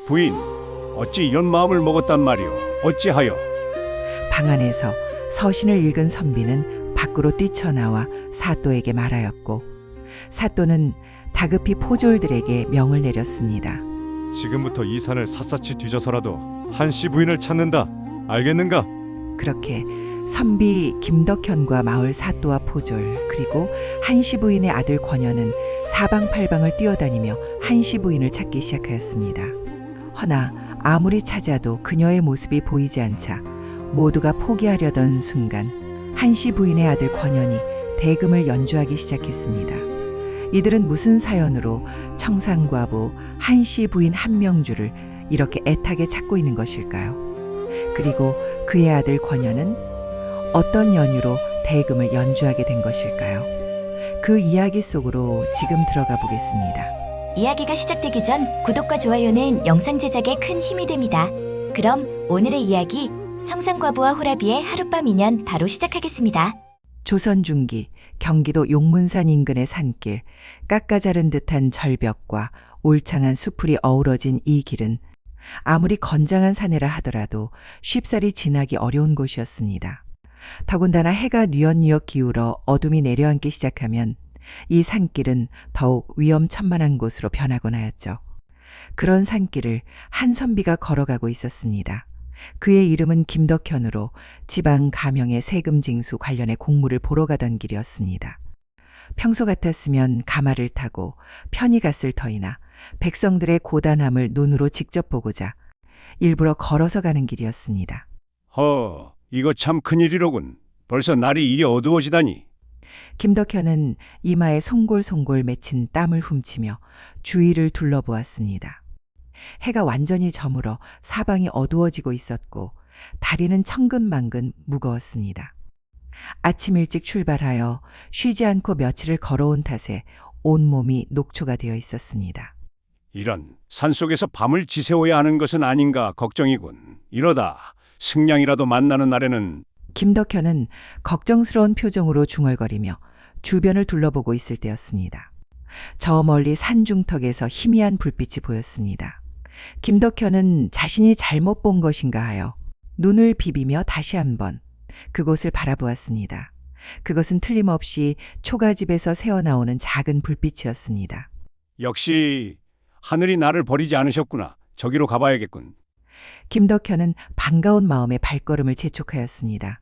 부인, 어찌 이런 마음을 먹었단 말이오? 어찌하여? 방 안에서 서신을 읽은 선비는 밖으로 뛰쳐나와 사또에게 말하였고, 사또는 다급히 포졸들에게 명을 내렸습니다. 지금부터 이 산을 샅샅이 뒤져서라도 한씨 부인을 찾는다. 알겠는가? 그렇게 선비 김덕현과 마을 사또와 포졸, 그리고 한씨 부인의 아들 권현은 사방팔방을 뛰어다니며 한씨 부인을 찾기 시작하였습니다. 허나 아무리 찾아도 그녀의 모습이 보이지 않자 모두가 포기하려던 순간 한씨 부인의 아들 권현이 대금을 연주하기 시작했습니다. 이들은 무슨 사연으로 청산과부 한씨 부인 한명주를 이렇게 애타게 찾고 있는 것일까요? 그리고 그의 아들 권현은 어떤 연유로 대금을 연주하게 된 것일까요? 그 이야기 속으로 지금 들어가 보겠습니다. 이야기가 시작되기 전 구독과 좋아요는 영상 제작에 큰 힘이 됩니다. 그럼 오늘의 이야기 청산과부와 호라비의 하룻밤 인연 바로 시작하겠습니다. 조선 중기 경기도 용문산 인근의 산길, 깎아자른 듯한 절벽과 울창한 수풀이 어우러진 이 길은 아무리 건장한 산이라 하더라도 쉽사리 지나기 어려운 곳이었습니다. 더군다나 해가 뉘엿뉘엿 기울어 어둠이 내려앉기 시작하면 이 산길은 더욱 위험천만한 곳으로 변하곤 하였죠. 그런 산길을 한 선비가 걸어가고 있었습니다. 그의 이름은 김덕현으로 지방 가명의 세금 징수 관련의 공무를 보러 가던 길이었습니다. 평소 같았으면 가마를 타고 편히 갔을 터이나 백성들의 고단함을 눈으로 직접 보고자 일부러 걸어서 가는 길이었습니다. 이거 참 큰일이로군. 벌써 날이 이리 어두워지다니. 김덕현은 이마에 송골송골 맺힌 땀을 훔치며 주위를 둘러보았습니다. 해가 완전히 저물어 사방이 어두워지고 있었고 다리는 천근만근 무거웠습니다. 아침 일찍 출발하여 쉬지 않고 며칠을 걸어온 탓에 온몸이 녹초가 되어 있었습니다. 이런 산속에서 밤을 지새워야 하는 것은 아닌가 걱정이군. 이러다 승냥이라도 만나는 날에는. 김덕현은 걱정스러운 표정으로 중얼거리며 주변을 둘러보고 있을 때였습니다. 저 멀리 산중턱에서 희미한 불빛이 보였습니다. 김덕현은 자신이 잘못 본 것인가 하여 눈을 비비며 다시 한번 그곳을 바라보았습니다. 그것은 틀림없이 초가집에서 새어나오는 작은 불빛이었습니다. 역시 하늘이 나를 버리지 않으셨구나. 저기로 가봐야겠군. 김덕현은 반가운 마음에 발걸음을 재촉하였습니다.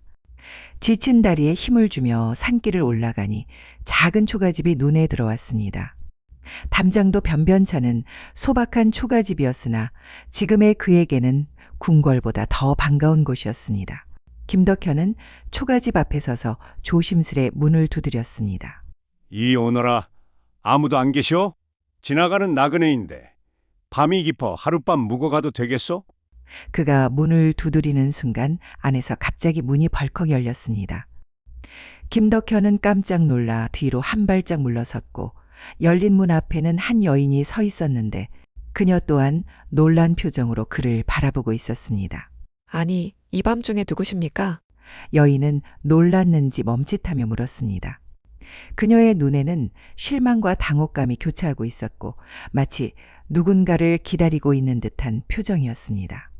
지친 다리에 힘을 주며 산길을 올라가니 작은 초가집이 눈에 들어왔습니다. 담장도 변변찮은 소박한 초가집이었으나 지금의 그에게는 궁궐보다 더 반가운 곳이었습니다. 김덕현은 초가집 앞에 서서 조심스레 문을 두드렸습니다. 이 오너라, 아무도 안 계시오? 지나가는 나그네인데 밤이 깊어 하룻밤 묵어가도 되겠소? 그가 문을 두드리는 순간 안에서 갑자기 문이 벌컥 열렸습니다. 김덕현은 깜짝 놀라 뒤로 한 발짝 물러섰고 열린 문 앞에는 한 여인이 서 있었는데 그녀 또한 놀란 표정으로 그를 바라보고 있었습니다. 아니, 이 밤중에 누구십니까? 여인은 놀랐는지 멈칫하며 물었습니다. 그녀의 눈에는 실망과 당혹감이 교차하고 있었고 마치 누군가를 기다리고 있는 듯한 표정이었습니다.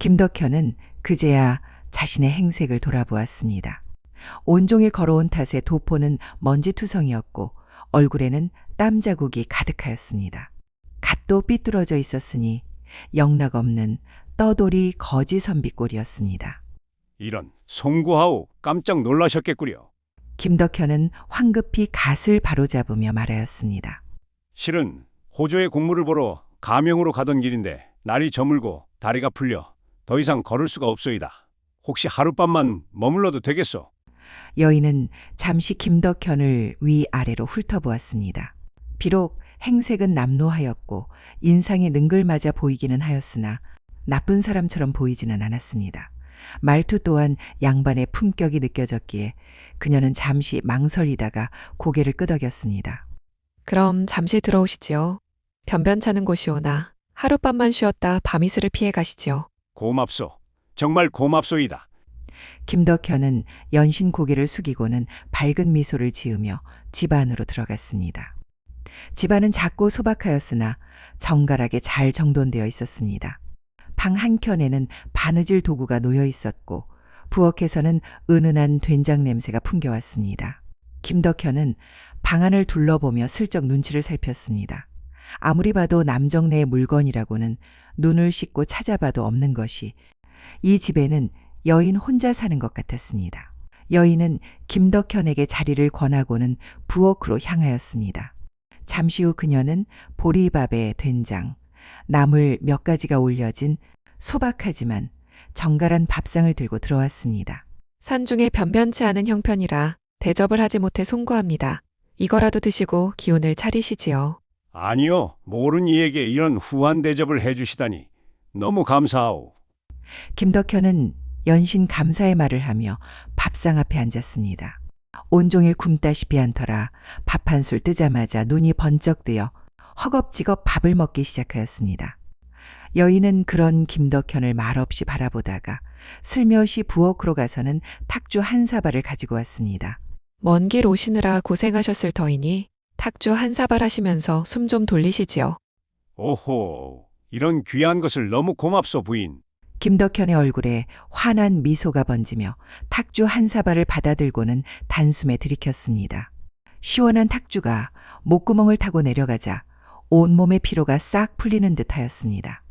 김덕현은 그제야 자신의 행색을 돌아보았습니다. 온종일 걸어온 탓에 도포는 먼지투성이었고 얼굴에는 땀 자국이 가득하였습니다. 갓도 삐뚤어져 있었으니 영락없는 떠돌이 거지 선비꼴이었습니다. 이런, 송구하오. 깜짝 놀라셨겠구려. 김덕현은 황급히 갓을 바로잡으며 말하였습니다. 실은 호조의 공무를 보러 가명으로 가던 길인데 날이 저물고 다리가 풀려 더 이상 걸을 수가 없소이다. 혹시 하룻밤만 머물러도 되겠소? 여인은 잠시 김덕현을 위아래로 훑어보았습니다. 비록 행색은 남노하였고 인상이 능글맞아 보이기는 하였으나 나쁜 사람처럼 보이지는 않았습니다. 말투 또한 양반의 품격이 느껴졌기에 그녀는 잠시 망설이다가 고개를 끄덕였습니다. 그럼 잠시 들어오시지요. 변변찮은 곳이오나 하룻밤만 쉬었다 밤이슬을 피해 가시지요. 고맙소. 정말 고맙소이다. 김덕현은 연신 고개를 숙이고는 밝은 미소를 지으며 집 안으로 들어갔습니다. 집안은 작고 소박하였으나 정갈하게 잘 정돈되어 있었습니다. 방 한켠에는 바느질 도구가 놓여 있었고 부엌에서는 은은한 된장 냄새가 풍겨왔습니다. 김덕현은 방 안을 둘러보며 슬쩍 눈치를 살폈습니다. 아무리 봐도 남정네의 물건이라고는 눈을 씻고 찾아봐도 없는 것이 이 집에는 여인 혼자 사는 것 같았습니다. 여인은 김덕현에게 자리를 권하고는 부엌으로 향하였습니다. 잠시 후 그녀는 보리밥에 된장, 나물 몇 가지가 올려진 소박하지만 정갈한 밥상을 들고 들어왔습니다. 산중에 변변치 않은 형편이라 대접을 하지 못해 송구합니다. 이거라도 드시고 기운을 차리시지요. 아니요, 모른 이에게 이런 후한 대접을 해주시다니 너무 감사하오. 김덕현은 연신 감사의 말을 하며 밥상 앞에 앉았습니다. 온종일 굶다시피 한 터라 밥 한 술 뜨자마자 눈이 번쩍 뜨여 허겁지겁 밥을 먹기 시작하였습니다. 여인은 그런 김덕현을 말없이 바라보다가 슬며시 부엌으로 가서는 탁주 한 사발을 가지고 왔습니다. 먼 길 오시느라 고생하셨을 터이니 탁주 한 사발 하시면서 숨 좀 돌리시지요. 오호, 이런 귀한 것을 너무 고맙소 부인. 김덕현의 얼굴에 환한 미소가 번지며 탁주 한 사발을 받아들고는 단숨에 들이켰습니다. 시원한 탁주가 목구멍을 타고 내려가자 온몸의 피로가 싹 풀리는 듯하였습니다.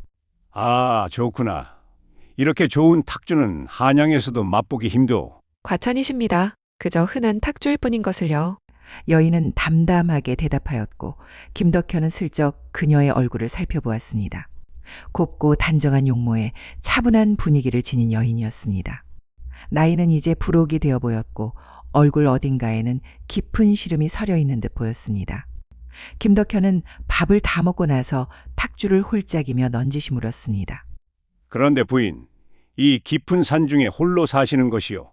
아, 좋구나. 이렇게 좋은 탁주는 한양에서도 맛보기 힘도. 과찬이십니다. 그저 흔한 탁주일 뿐인 것을요. 여인은 담담하게 대답하였고 김덕현은 슬쩍 그녀의 얼굴을 살펴보았습니다. 곱고 단정한 용모에 차분한 분위기를 지닌 여인이었습니다. 나이는 이제 부록이 되어 보였고 얼굴 어딘가에는 깊은 시름이 서려 있는 듯 보였습니다. 김덕현은 밥을 다 먹고 나서 탁주를 홀짝이며 넌지시 물었습니다. 그런데 부인, 이 깊은 산 중에 홀로 사시는 것이요.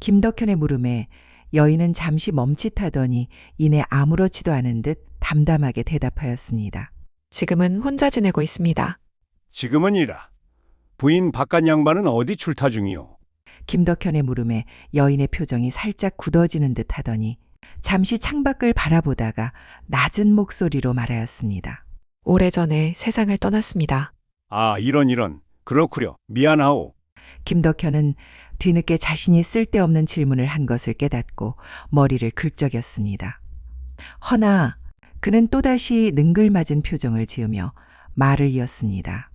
김덕현의 물음에 여인은 잠시 멈칫하더니 이내 아무렇지도 않은 듯 담담하게 대답하였습니다. 지금은 혼자 지내고 있습니다. 지금은이라. 부인 바깥 양반은 어디 출타 중이요? 김덕현의 물음에 여인의 표정이 살짝 굳어지는 듯 하더니 잠시 창밖을 바라보다가 낮은 목소리로 말하였습니다. 오래전에 세상을 떠났습니다. 아, 이런. 그렇구려. 미안하오. 김덕현은 뒤늦게 자신이 쓸데없는 질문을 한 것을 깨닫고 머리를 긁적였습니다. 허나 그는 또다시 능글맞은 표정을 지으며 말을 이었습니다.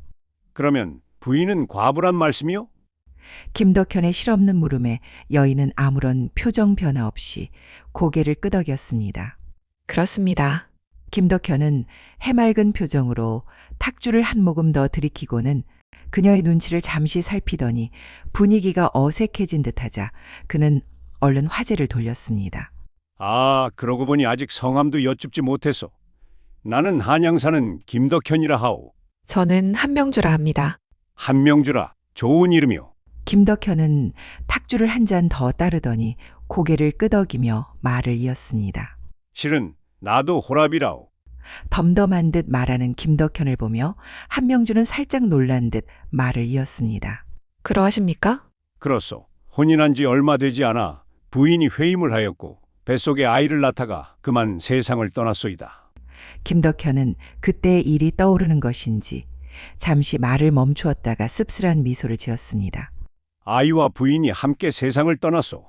그러면 부인은 과부란 말씀이요? 김덕현의 실없는 물음에 여인은 아무런 표정 변화 없이 고개를 끄덕였습니다. 그렇습니다. 김덕현은 해맑은 표정으로 탁주를 한 모금 더 들이키고는 그녀의 눈치를 잠시 살피더니 분위기가 어색해진 듯하자 그는 얼른 화제를 돌렸습니다. 아, 그러고 보니 아직 성함도 여쭙지 못했소. 나는 한양 사는 김덕현이라 하오. 저는 한명주라 합니다. 한명주라. 좋은 이름이오. 김덕현은 탁주를 한 잔 더 따르더니 고개를 끄덕이며 말을 이었습니다. 실은 나도 호랍이라오. 덤덤한 듯 말하는 김덕현을 보며 한명주는 살짝 놀란 듯 말을 이었습니다. 그러하십니까? 그렇소. 혼인한 지 얼마 되지 않아 부인이 회임을 하였고 뱃속에 아이를 낳다가 그만 세상을 떠났소이다. 김덕현은 그때의 일이 떠오르는 것인지 잠시 말을 멈추었다가 씁쓸한 미소를 지었습니다. 아이와 부인이 함께 세상을 떠났소.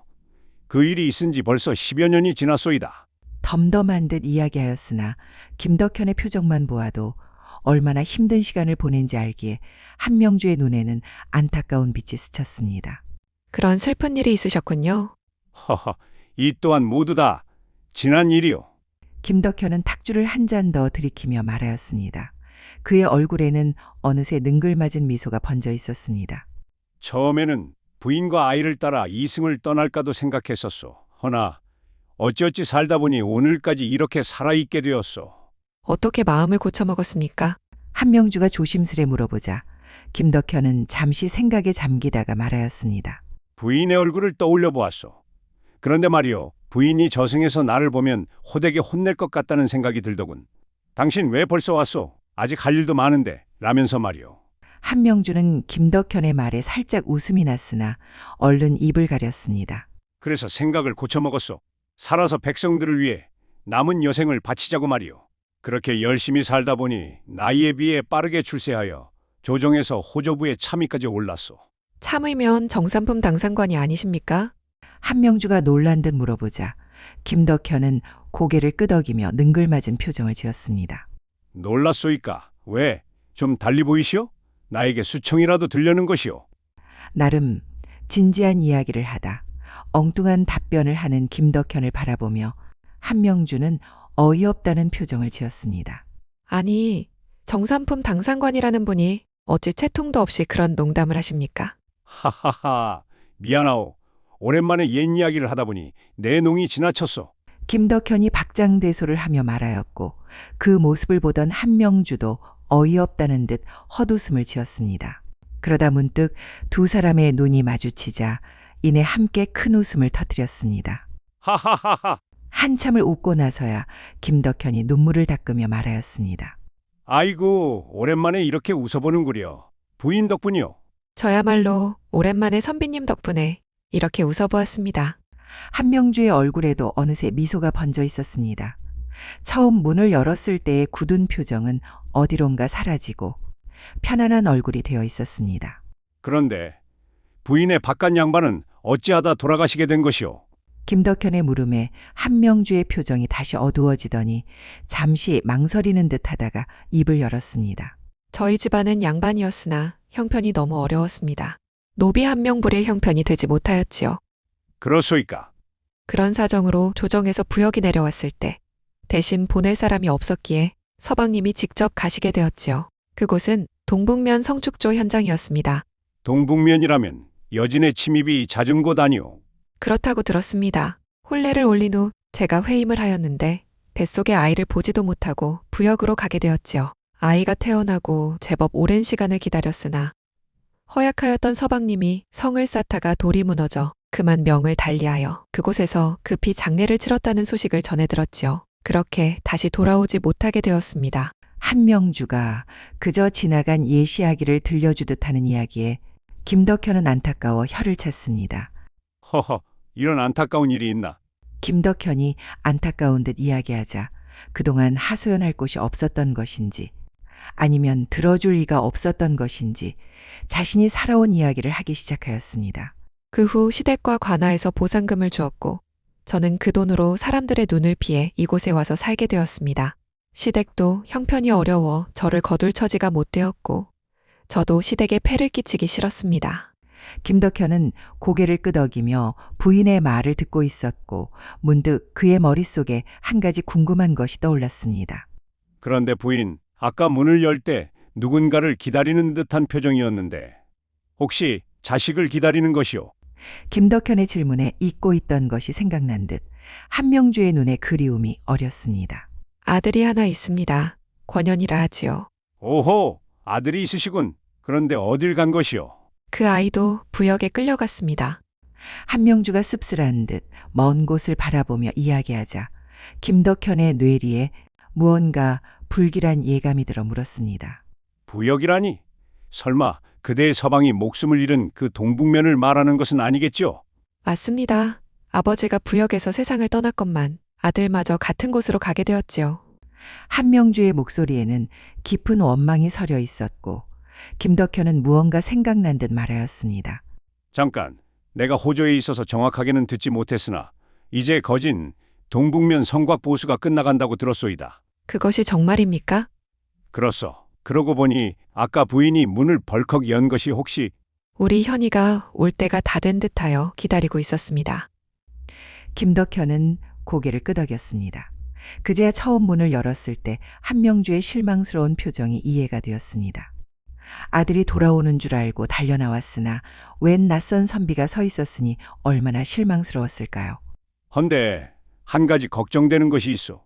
그 일이 있은 지 벌써 10여 년이 지났소이다. 덤덤한 듯 이야기하였으나 김덕현의 표정만 보아도 얼마나 힘든 시간을 보낸지 알기에 한명주의 눈에는 안타까운 빛이 스쳤습니다. 그런 슬픈 일이 있으셨군요. 허허, 이 또한 모두 다 지난 일이오. 김덕현은 탁주를 한 잔 더 들이키며 말하였습니다. 그의 얼굴에는 어느새 능글맞은 미소가 번져 있었습니다. 처음에는 부인과 아이를 따라 이승을 떠날까도 생각했었소. 허나 어찌어찌 살다 보니 오늘까지 이렇게 살아있게 되었소. 어떻게 마음을 고쳐먹었습니까? 한명주가 조심스레 물어보자 김덕현은 잠시 생각에 잠기다가 말하였습니다. 부인의 얼굴을 떠올려 보았소. 그런데 말이오, 부인이 저승에서 나를 보면 호되게 혼낼 것 같다는 생각이 들더군. 당신 왜 벌써 왔소? 아직 할 일도 많은데 라면서 말이오. 한명주는 김덕현의 말에 살짝 웃음이 났으나 얼른 입을 가렸습니다. 그래서 생각을 고쳐먹었소. 살아서 백성들을 위해 남은 여생을 바치자고 말이오. 그렇게 열심히 살다 보니 나이에 비해 빠르게 출세하여 조정에서 호조부의 참의까지 올랐소. 참으면 정산품 당상관이 아니십니까? 한명주가 놀란 듯 물어보자 김덕현은 고개를 끄덕이며 능글맞은 표정을 지었습니다. 놀랐소이까? 왜? 좀 달리 보이시오? 나에게 수청이라도 들려는 것이오. 나름 진지한 이야기를 하다 엉뚱한 답변을 하는 김덕현을 바라보며 한명주는 어이없다는 표정을 지었습니다. 아니, 정산품 당상관이라는 분이 어찌 채통도 없이 그런 농담을 하십니까? 하하하, 미안하오. 오랜만에 옛 이야기를 하다 보니 내 농이 지나쳤소. 김덕현이 박장대소를 하며 말하였고 그 모습을 보던 한명주도 어이없다는 듯 헛웃음을 지었습니다. 그러다 문득 두 사람의 눈이 마주치자 이내 함께 큰 웃음을 터뜨렸습니다. 하하하하. 한참을 웃고 나서야 김덕현이 눈물을 닦으며 말하였습니다. 아이고, 오랜만에 이렇게 웃어보는구려. 부인 덕분이요. 저야말로 오랜만에 선비님 덕분에 이렇게 웃어보았습니다. 한명주의 얼굴에도 어느새 미소가 번져 있었습니다. 처음 문을 열었을 때의 굳은 표정은 어디론가 사라지고 편안한 얼굴이 되어 있었습니다. 그런데 부인의 바깥 양반은 어찌하다 돌아가시게 된 것이오? 김덕현의 물음에 한명주의 표정이 다시 어두워지더니 잠시 망설이는 듯 하다가 입을 열었습니다. 저희 집안은 양반이었으나 형편이 너무 어려웠습니다. 노비 한 명 부릴 형편이 되지 못하였지요. 그렇소이까? 그런 사정으로 조정에서 부역이 내려왔을 때 대신 보낼 사람이 없었기에 서방님이 직접 가시게 되었지요. 그곳은 동북면 성축조 현장이었습니다. 동북면이라면 여진의 침입이 잦은 곳 아니오? 그렇다고 들었습니다. 혼례를 올린 후 제가 회임을 하였는데 뱃속에 아이를 보지도 못하고 부역으로 가게 되었지요. 아이가 태어나고 제법 오랜 시간을 기다렸으나 허약하였던 서방님이 성을 쌓다가 돌이 무너져 그만 명을 달리하여 그곳에서 급히 장례를 치렀다는 소식을 전해 들었지요. 그렇게 다시 돌아오지 못하게 되었습니다. 한명주가 그저 지나간 옛 이야기를 들려주듯 하는 이야기에 김덕현은 안타까워 혀를 찼습니다. 허허, 이런 안타까운 일이 있나? 김덕현이 안타까운 듯 이야기하자 그동안 하소연할 곳이 없었던 것인지 아니면 들어줄 리가 없었던 것인지 자신이 살아온 이야기를 하기 시작하였습니다. 그 후 시댁과 관아에서 보상금을 주었고 저는 그 돈으로 사람들의 눈을 피해 이곳에 와서 살게 되었습니다. 시댁도 형편이 어려워 저를 거둘 처지가 못 되었고 저도 시댁에 폐를 끼치기 싫었습니다. 김덕현은 고개를 끄덕이며 부인의 말을 듣고 있었고 문득 그의 머릿속에 한 가지 궁금한 것이 떠올랐습니다. 그런데 부인, 아까 문을 열 때 누군가를 기다리는 듯한 표정이었는데 혹시 자식을 기다리는 것이오? 김덕현의 질문에 잊고 있던 것이 생각난 듯 한명주의 눈에 그리움이 어렸습니다. 아들이 하나 있습니다. 권현이라 하지요. 오호, 아들이 있으시군. 그런데 어딜 간 것이오? 그 아이도 부역에 끌려갔습니다. 한명주가 씁쓸한 듯 먼 곳을 바라보며 이야기하자 김덕현의 뇌리에 무언가 불길한 예감이 들어 물었습니다. 부역이라니? 설마 그대의 서방이 목숨을 잃은 그 동북면을 말하는 것은 아니겠죠? 맞습니다. 아버지가 부역에서 세상을 떠났건만 아들마저 같은 곳으로 가게 되었지요. 한명주의 목소리에는 깊은 원망이 서려 있었고 김덕현은 무언가 생각난 듯 말하였습니다. 잠깐, 내가 호조에 있어서 정확하게는 듣지 못했으나 이제 거진 동북면 성곽 보수가 끝나간다고 들었소이다. 그것이 정말입니까? 그렇소. 그러고 보니 아까 부인이 문을 벌컥 연 것이 혹시 우리 현이가 올 때가 다 된 듯하여 기다리고 있었습니다. 김덕현은 고개를 끄덕였습니다. 그제야 처음 문을 열었을 때 한명주의 실망스러운 표정이 이해가 되었습니다. 아들이 돌아오는 줄 알고 달려나왔으나 웬 낯선 선비가 서 있었으니 얼마나 실망스러웠을까요? 헌데 한 가지 걱정되는 것이 있어.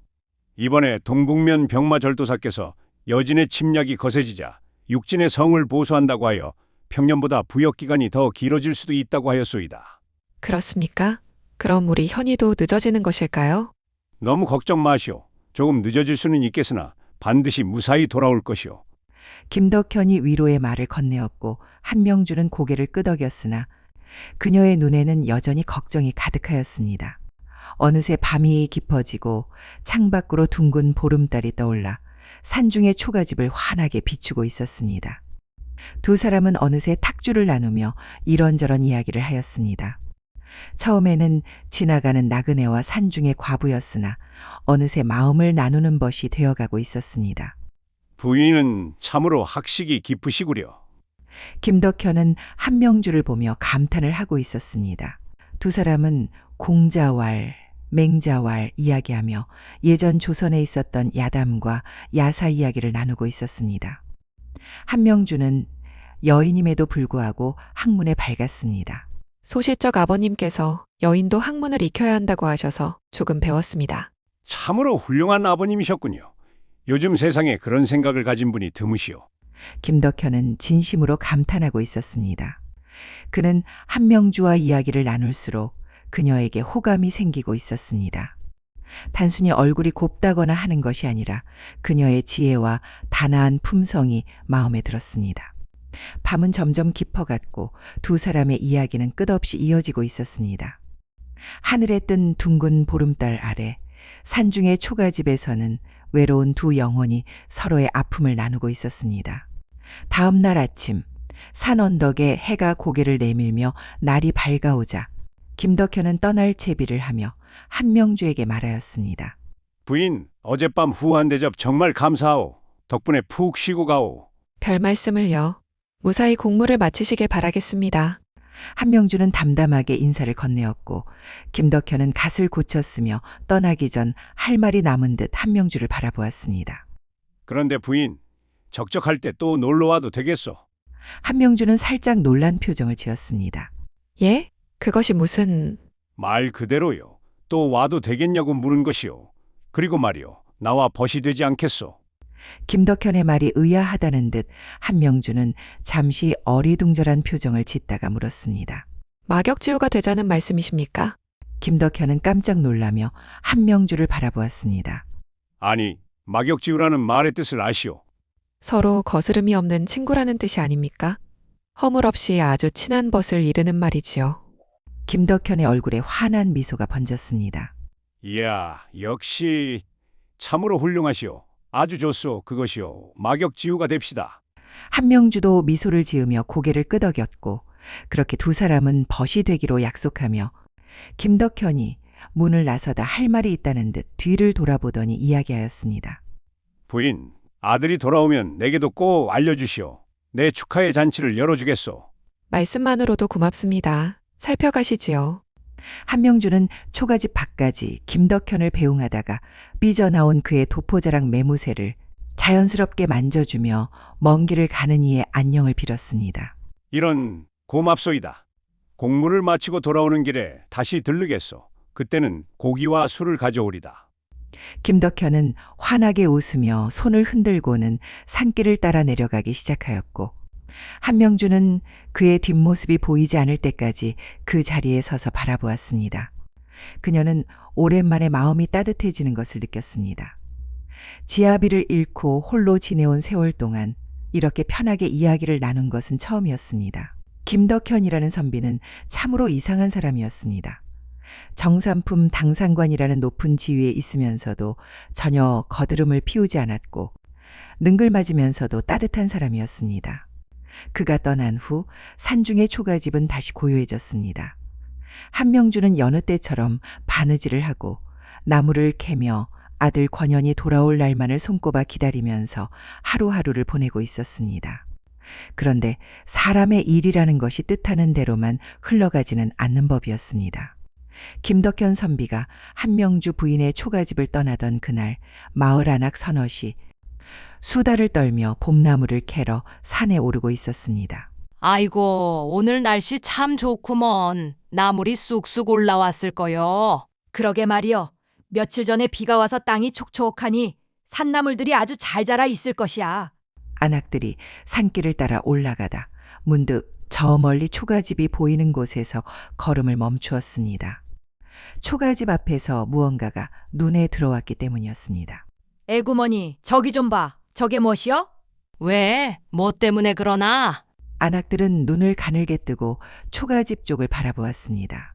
이번에 동북면 병마절도사께서 여진의 침략이 거세지자 육진의 성을 보수한다고 하여 평년보다 부역 기간이 더 길어질 수도 있다고 하였소이다. 그렇습니까? 그럼 우리 현이도 늦어지는 것일까요? 너무 걱정 마시오. 조금 늦어질 수는 있겠으나 반드시 무사히 돌아올 것이오. 김덕현이 위로의 말을 건네었고 한명주는 고개를 끄덕였으나 그녀의 눈에는 여전히 걱정이 가득하였습니다. 어느새 밤이 깊어지고 창밖으로 둥근 보름달이 떠올라 산중의 초가집을 환하게 비추고 있었습니다. 두 사람은 어느새 탁주를 나누며 이런저런 이야기를 하였습니다. 처음에는 지나가는 나그네와 산중의 과부였으나 어느새 마음을 나누는 벗이 되어가고 있었습니다. 부인은 참으로 학식이 깊으시구려. 김덕현은 한명주를 보며 감탄을 하고 있었습니다. 두 사람은 공자왈, 맹자왈 이야기하며 예전 조선에 있었던 야담과 야사 이야기를 나누고 있었습니다. 한명주는 여인임에도 불구하고 학문에 밝았습니다. 소시적 아버님께서 여인도 학문을 익혀야 한다고 하셔서 조금 배웠습니다. 참으로 훌륭한 아버님이셨군요. 요즘 세상에 그런 생각을 가진 분이 드무시오. 김덕현은 진심으로 감탄하고 있었습니다. 그는 한명주와 이야기를 나눌수록 그녀에게 호감이 생기고 있었습니다. 단순히 얼굴이 곱다거나 하는 것이 아니라 그녀의 지혜와 단아한 품성이 마음에 들었습니다. 밤은 점점 깊어갔고 두 사람의 이야기는 끝없이 이어지고 있었습니다. 하늘에 뜬 둥근 보름달 아래 산중의 초가집에서는 외로운 두 영혼이 서로의 아픔을 나누고 있었습니다. 다음 날 아침 산 언덕에 해가 고개를 내밀며 날이 밝아오자 김덕현은 떠날 채비를 하며 한명주에게 말하였습니다. 부인, 어젯밤 후한 대접 정말 감사하오. 덕분에 푹 쉬고 가오. 별 말씀을요. 무사히 공무를 마치시길 바라겠습니다. 한명주는 담담하게 인사를 건네었고 김덕현은 갓을 고쳤으며 떠나기 전 할 말이 남은 듯 한명주를 바라보았습니다. 그런데 부인, 적적할 때 또 놀러와도 되겠소? 한명주는 살짝 놀란 표정을 지었습니다. 예? 그것이 무슨... 말 그대로요. 또 와도 되겠냐고 물은 것이오. 그리고 말이오, 나와 벗이 되지 않겠소? 김덕현의 말이 의아하다는 듯 한명주는 잠시 어리둥절한 표정을 짓다가 물었습니다. 마격지우가 되자는 말씀이십니까? 김덕현은 깜짝 놀라며 한명주를 바라보았습니다. 아니, 막역지우라는 말의 뜻을 아시오. 서로 거스름이 없는 친구라는 뜻이 아닙니까? 허물없이 아주 친한 벗을 이르는 말이지요. 김덕현의 얼굴에 환한 미소가 번졌습니다. 이야, 역시 참으로 훌륭하시오. 아주 좋소. 그것이오. 막역지우가 됩시다. 한명주도 미소를 지으며 고개를 끄덕였고 그렇게 두 사람은 벗이 되기로 약속하며 김덕현이 문을 나서다 할 말이 있다는 듯 뒤를 돌아보더니 이야기하였습니다. 부인, 아들이 돌아오면 내게도 꼭 알려주시오. 내 축하의 잔치를 열어주겠소. 말씀만으로도 고맙습니다. 살펴가시지요. 한명주는 초가집 밖까지 김덕현을 배웅하다가 삐져나온 그의 도포자랑 매무새를 자연스럽게 만져주며 먼 길을 가는 이의 안녕을 빌었습니다. 이런 고맙소이다. 공무를 마치고 돌아오는 길에 다시 들르겠소. 그때는 고기와 술을 가져오리다. 김덕현은 환하게 웃으며 손을 흔들고는 산길을 따라 내려가기 시작하였고 한명주는 그의 뒷모습이 보이지 않을 때까지 그 자리에 서서 바라보았습니다. 그녀는 오랜만에 마음이 따뜻해지는 것을 느꼈습니다. 지아비를 잃고 홀로 지내온 세월 동안 이렇게 편하게 이야기를 나눈 것은 처음이었습니다. 김덕현이라는 선비는 참으로 이상한 사람이었습니다. 정삼품 당상관이라는 높은 지위에 있으면서도 전혀 거드름을 피우지 않았고 능글맞으면서도 따뜻한 사람이었습니다. 그가 떠난 후 산중의 초가집은 다시 고요해졌습니다. 한명주는 여느 때처럼 바느질을 하고 나무를 캐며 아들 권현이 돌아올 날만을 손꼽아 기다리면서 하루하루를 보내고 있었습니다. 그런데 사람의 일이라는 것이 뜻하는 대로만 흘러가지는 않는 법이었습니다. 김덕현 선비가 한명주 부인의 초가집을 떠나던 그날 마을 안악 서넛이 수다를 떨며 봄나무를 캐러 산에 오르고 있었습니다. 아이고, 오늘 날씨 참 좋구먼. 나물이 쑥쑥 올라왔을 거요. 그러게 말이여. 며칠 전에 비가 와서 땅이 촉촉하니 산나물들이 아주 잘 자라 있을 것이야. 안악들이 산길을 따라 올라가다 문득 저 멀리 초가집이 보이는 곳에서 걸음을 멈추었습니다. 초가집 앞에서 무언가가 눈에 들어왔기 때문이었습니다. 애구머니, 저기 좀 봐. 저게 무엇이여? 왜? 뭐 때문에 그러나? 안악들은 눈을 가늘게 뜨고 초가집 쪽을 바라보았습니다.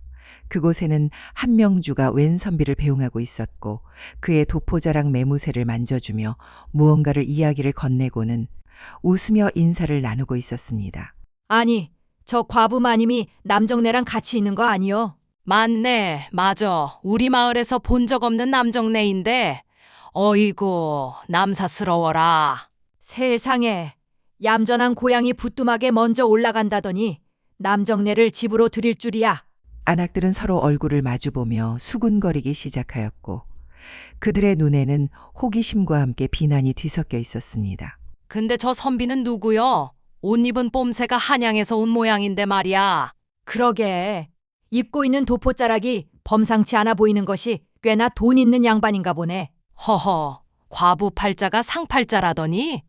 그곳에는 한명주가 웬 선비를 배웅하고 있었고 그의 도포자랑 매무새를 만져주며 무언가를 이야기를 건네고는 웃으며 인사를 나누고 있었습니다. 아니, 저 과부 마님이 남정네랑 같이 있는 거 아니요? 맞네, 맞아. 우리 마을에서 본 적 없는 남정네인데, 어이구, 남사스러워라. 세상에, 얌전한 고양이 부뚜막에 먼저 올라간다더니 남정네를 집으로 들일 줄이야. 안악들은 서로 얼굴을 마주보며 수군거리기 시작하였고 그들의 눈에는 호기심과 함께 비난이 뒤섞여 있었습니다. 근데 저 선비는 누구요? 옷 입은 뽐새가 한양에서 온 모양인데 말이야. 그러게, 입고 있는 도포자락이 범상치 않아 보이는 것이 꽤나 돈 있는 양반인가 보네. 허허, 과부 팔자가 상팔자라더니?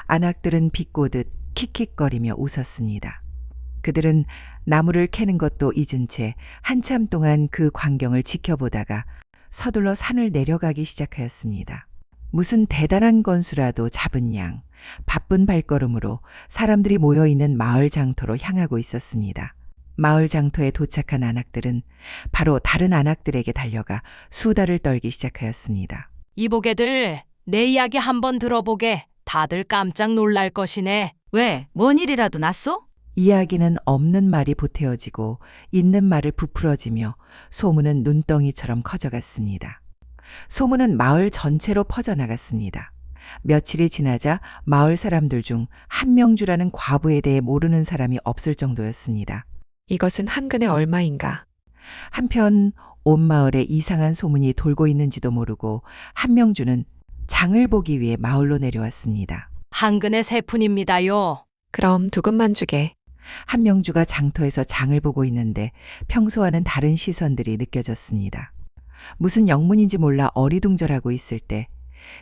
안악들은 비꼬듯 킥킥거리며 웃었습니다. 그들은 나무를 캐는 것도 잊은 채 한참 동안 그 광경을 지켜보다가 서둘러 산을 내려가기 시작하였습니다. 무슨 대단한 건수라도 잡은 양, 바쁜 발걸음으로 사람들이 모여있는 마을 장터로 향하고 있었습니다. 마을 장터에 도착한 안악들은 바로 다른 안악들에게 달려가 수다를 떨기 시작하였습니다. 이보게들, 내 이야기 한번 들어보게. 다들 깜짝 놀랄 것이네. 왜? 뭔 일이라도 났소? 이야기는 없는 말이 보태어지고 있는 말을 부풀어지며 소문은 눈덩이처럼 커져갔습니다. 소문은 마을 전체로 퍼져나갔습니다. 며칠이 지나자 마을 사람들 중 한명주라는 과부에 대해 모르는 사람이 없을 정도였습니다. 이것은 한근에 얼마인가? 한편 온 마을에 이상한 소문이 돌고 있는지도 모르고 한명주는 장을 보기 위해 마을로 내려왔습니다. 한근의 세푼입니다요. 그럼 두금만 주게. 한명주가 장터에서 장을 보고 있는데 평소와는 다른 시선들이 느껴졌습니다. 무슨 영문인지 몰라 어리둥절하고 있을 때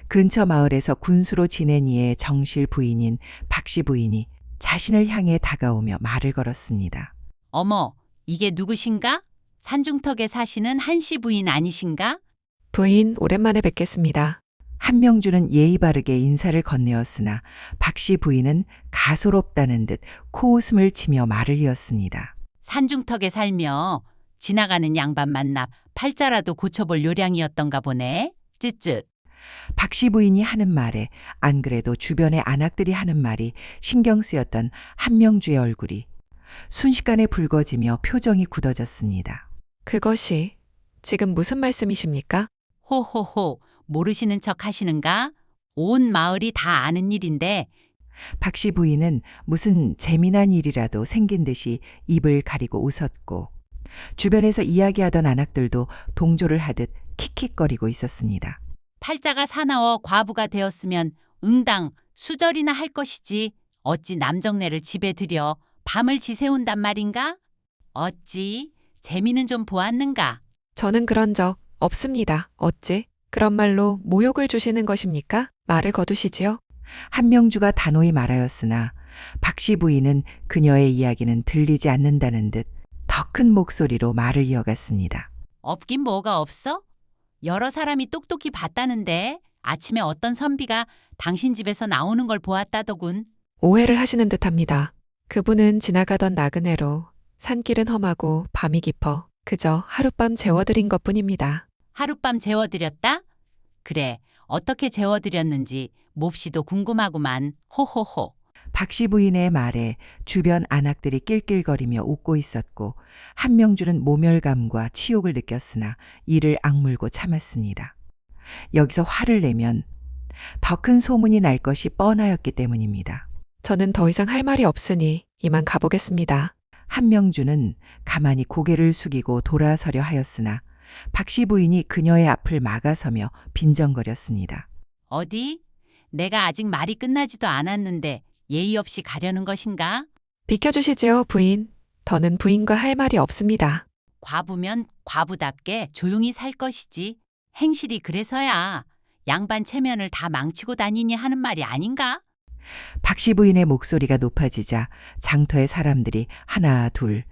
근처 마을에서 군수로 지낸 이의 정실 부인인 박씨 부인이 자신을 향해 다가오며 말을 걸었습니다. 어머, 이게 누구신가? 산중턱에 사시는 한씨 부인 아니신가? 부인, 오랜만에 뵙겠습니다. 한명주는 예의 바르게 인사를 건네었으나 박씨 부인은 가소롭다는 듯 코웃음을 치며 말을 이었습니다. 산중턱에 살며 지나가는 양반 만나 팔자라도 고쳐볼 요량이었던가 보네. 쯧쯧. 박씨 부인이 하는 말에 안 그래도 주변의 안악들이 하는 말이 신경 쓰였던 한명주의 얼굴이 순식간에 붉어지며 표정이 굳어졌습니다. 그것이 지금 무슨 말씀이십니까? 호호호, 모르시는 척 하시는가? 온 마을이 다 아는 일인데 박씨 부인은 무슨 재미난 일이라도 생긴 듯이 입을 가리고 웃었고 주변에서 이야기하던 안악들도 동조를 하듯 킥킥거리고 있었습니다. 팔자가 사나워 과부가 되었으면 응당 수절이나 할 것이지 어찌 남정네를 집에 들여 밤을 지새운단 말인가? 어찌 재미는 좀 보았는가? 저는 그런 적 없습니다. 어찌? 그런 말로 모욕을 주시는 것입니까? 말을 거두시지요. 한명주가 단호히 말하였으나 박씨 부인은 그녀의 이야기는 들리지 않는다는 듯 더 큰 목소리로 말을 이어갔습니다. 없긴 뭐가 없어? 여러 사람이 똑똑히 봤다는데 아침에 어떤 선비가 당신 집에서 나오는 걸 보았다더군. 오해를 하시는 듯합니다. 그분은 지나가던 나그네로 산길은 험하고 밤이 깊어 그저 하룻밤 재워드린 것뿐입니다. 하룻밤 재워드렸다? 그래, 어떻게 재워드렸는지 몹시도 궁금하구만. 호호호. 박씨 부인의 말에 주변 안악들이 낄낄거리며 웃고 있었고 한명주는 모멸감과 치욕을 느꼈으나 이를 악물고 참았습니다. 여기서 화를 내면 더 큰 소문이 날 것이 뻔하였기 때문입니다. 저는 더 이상 할 말이 없으니 이만 가보겠습니다. 한명주는 가만히 고개를 숙이고 돌아서려 하였으나 박씨 부인이 그녀의 앞을 막아서며 빈정거렸습니다. 어디? 내가 아직 말이 끝나지도 않았는데 예의 없이 가려는 것인가? 비켜주시지요, 부인. 더는 부인과 할 말이 없습니다. 과부면 과부답게 조용히 살 것이지. 행실이 그래서야 양반 체면을 다 망치고 다니니 하는 말이 아닌가? 박씨 부인의 목소리가 높아지자 장터의 사람들이 하나 둘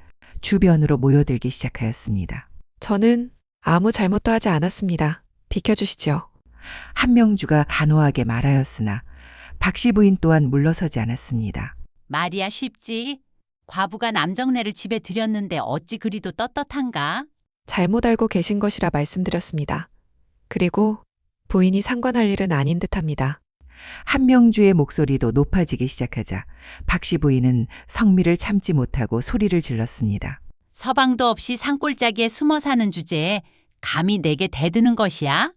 주변으로 모여들기 시작하였습니다. 저는 아무 잘못도 하지 않았습니다. 비켜주시지요. 한명주가 단호하게 말하였으나 박씨 부인 또한 물러서지 않았습니다. 말이야 쉽지. 과부가 남정네를 집에 들였는데 어찌 그리도 떳떳한가? 잘못 알고 계신 것이라 말씀드렸습니다. 그리고 부인이 상관할 일은 아닌 듯합니다. 한명주의 목소리도 높아지기 시작하자 박씨 부인은 성미를 참지 못하고 소리를 질렀습니다. 서방도 없이 산골짜기에 숨어 사는 주제에 감히 내게 대드는 것이야?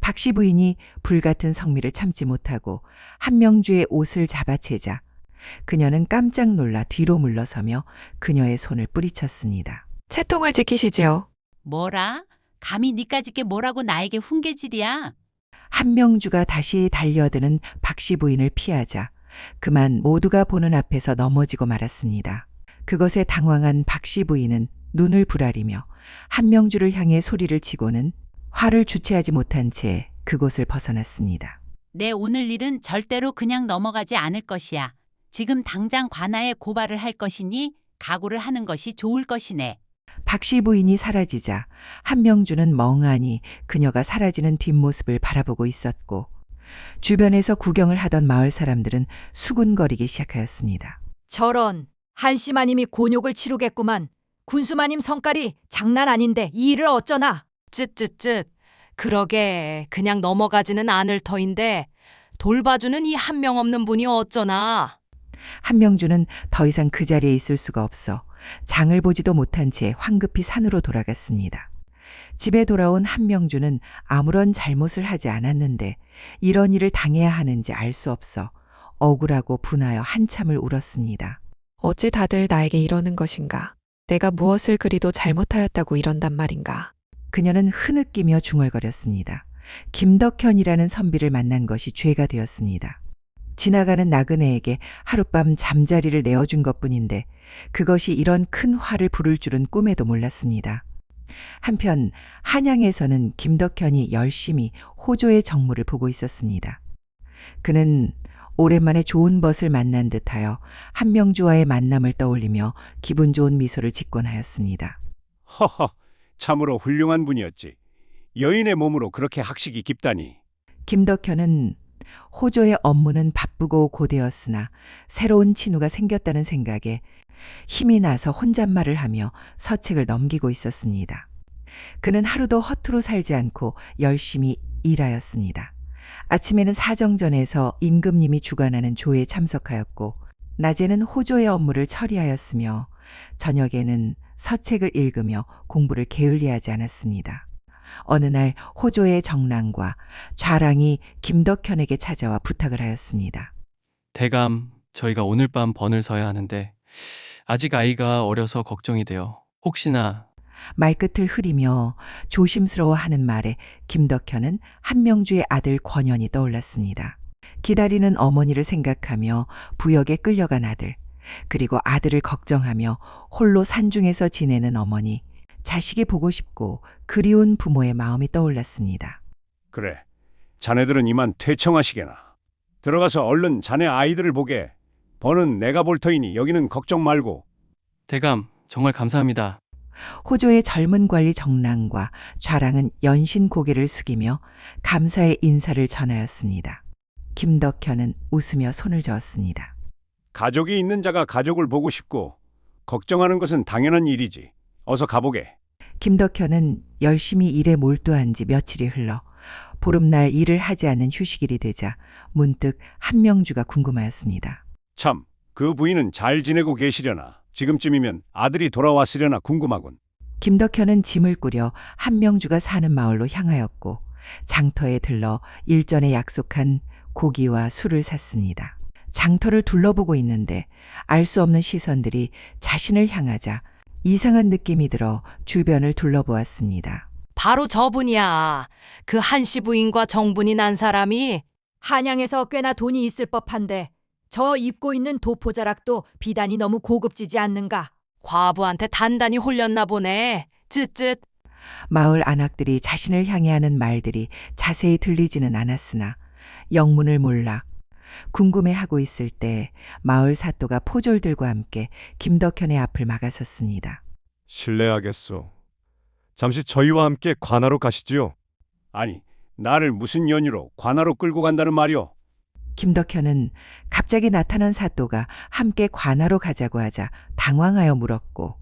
박씨 부인이 불같은 성미를 참지 못하고 한명주의 옷을 잡아채자 그녀는 깜짝 놀라 뒤로 물러서며 그녀의 손을 뿌리쳤습니다. 채통을 지키시지요. 뭐라? 감히 니까짓게 뭐라고 나에게 훈계질이야? 한명주가 다시 달려드는 박씨 부인을 피하자 그만 모두가 보는 앞에서 넘어지고 말았습니다. 그것에 당황한 박씨 부인은 눈을 부라리며 한명주를 향해 소리를 치고는 화를 주체하지 못한 채 그곳을 벗어났습니다. 내 오늘 일은 절대로 그냥 넘어가지 않을 것이야. 지금 당장 관아에 고발을 할 것이니 각오를 하는 것이 좋을 것이네. 박씨 부인이 사라지자 한명주는 멍하니 그녀가 사라지는 뒷모습을 바라보고 있었고 주변에서 구경을 하던 마을 사람들은 수군거리기 시작하였습니다. 저런 한씨마님이 곤욕을 치르겠구만. 군수마님 성깔이 장난 아닌데 이 일을 어쩌나. 쯧쯧쯧. 그러게 그냥 넘어가지는 않을 터인데 돌봐주는 이 한 명 없는 분이 어쩌나. 한명주는 더 이상 그 자리에 있을 수가 없어 장을 보지도 못한 채 황급히 산으로 돌아갔습니다. 집에 돌아온 한명주는 아무런 잘못을 하지 않았는데 이런 일을 당해야 하는지 알 수 없어 억울하고 분하여 한참을 울었습니다. 어찌 다들 나에게 이러는 것인가? 내가 무엇을 그리도 잘못하였다고 이런단 말인가? 그녀는 흐느끼며 중얼거렸습니다. 김덕현이라는 선비를 만난 것이 죄가 되었습니다. 지나가는 나그네에게 하룻밤 잠자리를 내어준 것뿐인데 그것이 이런 큰 화를 부를 줄은 꿈에도 몰랐습니다. 한편 한양에서는 김덕현이 열심히 호조의 정무를 보고 있었습니다. 그는 오랜만에 좋은 벗을 만난 듯하여 한명주와의 만남을 떠올리며 기분 좋은 미소를 짓곤 하였습니다. 허허, 참으로 훌륭한 분이었지. 여인의 몸으로 그렇게 학식이 깊다니. 김덕현은 호조의 업무는 바쁘고 고되었으나 새로운 친우가 생겼다는 생각에 힘이 나서 혼잣말을 하며 서책을 넘기고 있었습니다. 그는 하루도 허투루 살지 않고 열심히 일하였습니다. 아침에는 사정전에서 임금님이 주관하는 조에 참석하였고 낮에는 호조의 업무를 처리하였으며 저녁에는 서책을 읽으며 공부를 게을리하지 않았습니다. 어느 날 호조의 정랑과 좌랑이 김덕현에게 찾아와 부탁을 하였습니다. 대감, 저희가 오늘 밤 번을 서야 하는데 아직 아이가 어려서 걱정이 돼요. 혹시나... 말끝을 흐리며 조심스러워하는 말에 김덕현은 한명주의 아들 권현이 떠올랐습니다. 기다리는 어머니를 생각하며 부역에 끌려간 아들, 그리고 아들을 걱정하며 홀로 산중에서 지내는 어머니, 자식이 보고 싶고 그리운 부모의 마음이 떠올랐습니다. 그래, 자네들은 이만 퇴청하시게나. 들어가서 얼른 자네 아이들을 보게. 번은 내가 볼 터이니 여기는 걱정 말고. 대감, 정말 감사합니다. 호조의 젊은 관리 정랑과 좌랑은 연신 고개를 숙이며 감사의 인사를 전하였습니다. 김덕현은 웃으며 손을 저었습니다. 가족이 있는 자가 가족을 보고 싶고 걱정하는 것은 당연한 일이지. 어서 가보게. 김덕현은 열심히 일에 몰두한 지 며칠이 흘러 보름날 일을 하지 않는 휴식일이 되자 문득 한명주가 궁금하였습니다. 참, 그 부인은 잘 지내고 계시려나. 지금쯤이면 아들이 돌아왔으려나 궁금하군. 김덕현은 짐을 꾸려 한명주가 사는 마을로 향하였고 장터에 들러 일전에 약속한 고기와 술을 샀습니다. 장터를 둘러보고 있는데 알 수 없는 시선들이 자신을 향하자 이상한 느낌이 들어 주변을 둘러보았습니다. 바로 저분이야. 그 한씨 부인과 정분이 난 사람이. 한양에서 꽤나 돈이 있을 법한데 저 입고 있는 도포자락도 비단이 너무 고급지지 않는가? 과부한테 단단히 홀렸나 보네. 쯧쯧. 마을 안악들이 자신을 향해 하는 말들이 자세히 들리지는 않았으나 영문을 몰라 궁금해하고 있을 때 마을 사또가 포졸들과 함께 김덕현의 앞을 막아섰습니다. 실례하겠소. 잠시 저희와 함께 관하로 가시지요. 아니, 나를 무슨 연유로 관하로 끌고 간다는 말이오? 김덕현은 갑자기 나타난 사또가 함께 관하로 가자고 하자 당황하여 물었고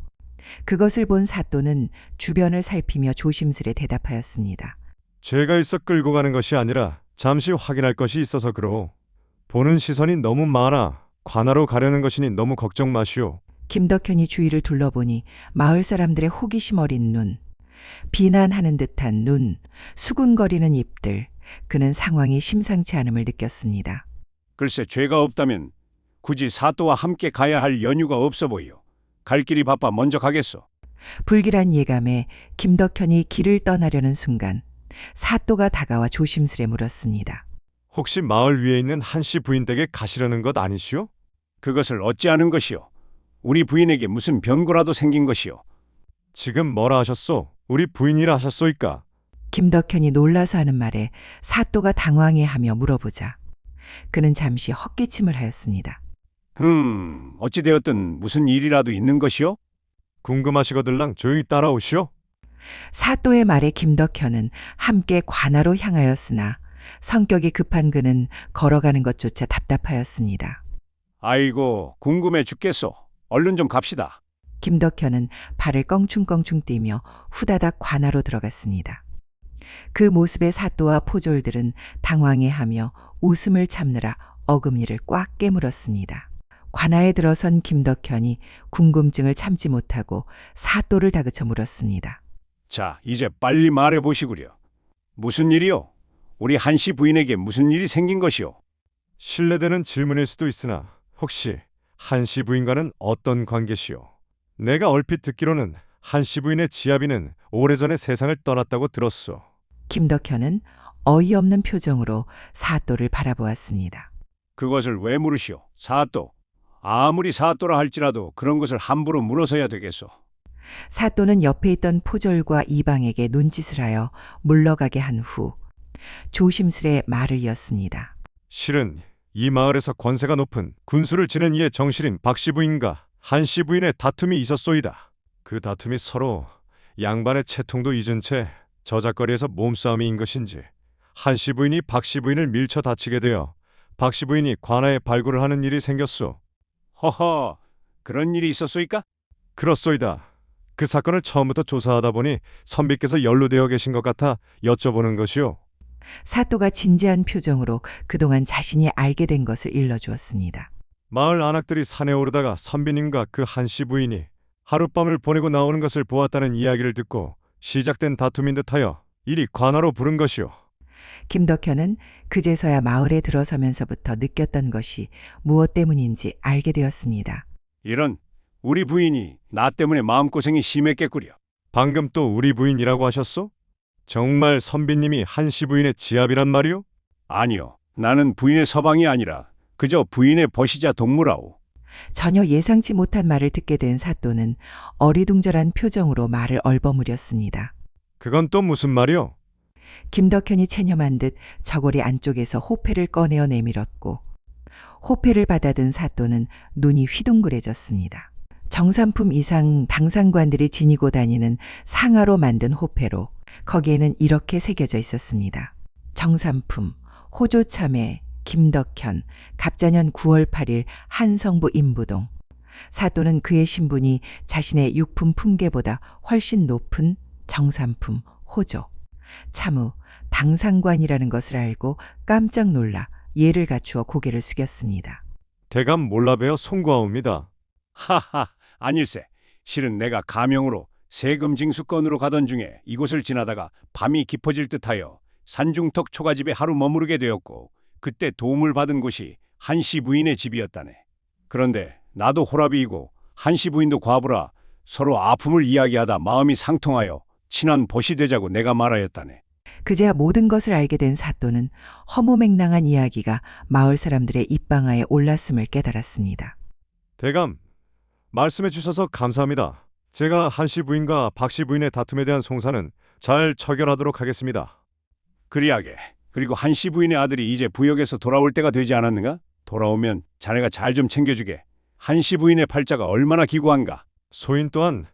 그것을 본 사또는 주변을 살피며 조심스레 대답하였습니다. 죄가 있어 끌고 가는 것이 아니라 잠시 확인할 것이 있어서 그러오. 보는 시선이 너무 많아 관하로 가려는 것이니 너무 걱정 마시오. 김덕현이 주위를 둘러보니 마을 사람들의 호기심 어린 눈, 비난하는 듯한 눈, 수군거리는 입들, 그는 상황이 심상치 않음을 느꼈습니다. 글쎄 죄가 없다면 굳이 사또와 함께 가야 할 연유가 없어 보여. 갈 길이 바빠 먼저 가겠소. 불길한 예감에 김덕현이 길을 떠나려는 순간 사또가 다가와 조심스레 물었습니다. 혹시 마을 위에 있는 한씨 부인 댁에 가시려는 것 아니시오? 그것을 어찌하는 것이오? 우리 부인에게 무슨 변고라도 생긴 것이오? 지금 뭐라 하셨소? 우리 부인이라 하셨소이까? 김덕현이 놀라서 하는 말에 사또가 당황해하며 물어보자 그는 잠시 헛기침을 하였습니다. 어찌되었든 무슨 일이라도 있는 것이오? 궁금하시거들랑 조용히 따라오시오. 사또의 말에 김덕현은 함께 관하로 향하였으나 성격이 급한 그는 걸어가는 것조차 답답하였습니다. 아이고 궁금해 죽겠소. 얼른 좀 갑시다. 김덕현은 발을 껑충껑충 뛰며 후다닥 관하로 들어갔습니다. 그 모습에 사또와 포졸들은 당황해하며 웃음을 참느라 어금니를 꽉 깨물었습니다. 관하에 들어선 김덕현이 궁금증을 참지 못하고 사또를 다그쳐 물었습니다. 자, 이제 빨리 말해보시구려. 무슨 일이오? 우리 한씨 부인에게 무슨 일이 생긴 것이오? 실례되는 질문일 수도 있으나 혹시 한씨 부인과는 어떤 관계시오? 내가 얼핏 듣기로는 한씨 부인의 지아비는 오래전에 세상을 떠났다고 들었소. 김덕현은 어이없는 표정으로 사또를 바라보았습니다. 그것을 왜 물으시오? 사또. 아무리 사또라 할지라도 그런 것을 함부로 물어서야 되겠소. 사또는 옆에 있던 포졸과 이방에게 눈짓을 하여 물러가게 한 후 조심스레 말을 이었습니다. 실은 이 마을에서 권세가 높은 군수를 지낸 이의 정실인 박씨 부인과 한씨 부인의 다툼이 있었소이다. 그 다툼이 서로 양반의 채통도 잊은 채 저작거리에서 몸싸움인 것인지 한씨 부인이 박씨 부인을 밀쳐 다치게 되어 박씨 부인이 관아에 발굴을 하는 일이 생겼소. 허허, 그런 일이 있었소이까? 그렇소이다. 그 사건을 처음부터 조사하다 보니 선비께서 연루되어 계신 것 같아 여쭤보는 것이오. 사또가 진지한 표정으로 그동안 자신이 알게 된 것을 일러주었습니다. 마을 안악들이 산에 오르다가 선비님과 그 한씨 부인이 하룻밤을 보내고 나오는 것을 보았다는 이야기를 듣고 시작된 다툼인 듯하여 이리 관하로 부른 것이오. 김덕현은 그제서야 마을에 들어서면서부터 느꼈던 것이 무엇 때문인지 알게 되었습니다. 이런, 우리 부인이 나 때문에 마음고생이 심했겠구려. 방금 또 우리 부인이라고 하셨소? 정말 선비님이 한씨 부인의 지압이란 말이오? 아니요, 나는 부인의 서방이 아니라 그저 부인의 버시자 동무라오. 전혀 예상치 못한 말을 듣게 된 사또는 어리둥절한 표정으로 말을 얼버무렸습니다. 그건 또 무슨 말이오? 김덕현이 체념한 듯 저고리 안쪽에서 호패를 꺼내어 내밀었고 호패를 받아든 사또는 눈이 휘둥그레졌습니다. 정산품 이상 당상관들이 지니고 다니는 상아로 만든 호패로 거기에는 이렇게 새겨져 있었습니다. 정산품, 호조참회, 김덕현, 갑자년 9월 8일 한성부 인부동. 사또는 그의 신분이 자신의 육품 품계보다 훨씬 높은 정산품, 호조, 참후, 당상관이라는 것을 알고 깜짝 놀라 예를 갖추어 고개를 숙였습니다. 대감 몰라뵈어 송구하옵니다. 하하, 아닐세. 실은 내가 가명으로 세금 징수건으로 가던 중에 이곳을 지나다가 밤이 깊어질 듯하여 산중턱 초가집에 하루 머무르게 되었고 그때 도움을 받은 곳이 한씨 부인의 집이었다네. 그런데 나도 호랍이이고 한씨 부인도 과부라 서로 아픔을 이야기하다 마음이 상통하여 친한 벗이 되자고 내가 말하였다네. 그제야 모든 것을 알게 된 사또는 허무맹랑한 이야기가 마을 사람들의 입방아에 올랐음을 깨달았습니다. 대감, 말씀해 주셔서 감사합니다. 제가 한씨 부인과 박씨 부인의 다툼에 대한 송사는 잘 처결하도록 하겠습니다. 그리하게. 그리고 한씨 부인의 아들이 이제 부역에서 돌아올 때가 되지 않았는가? 돌아오면 자네가 잘 좀 챙겨주게. 한씨 부인의 팔자가 얼마나 기구한가? 소인 또한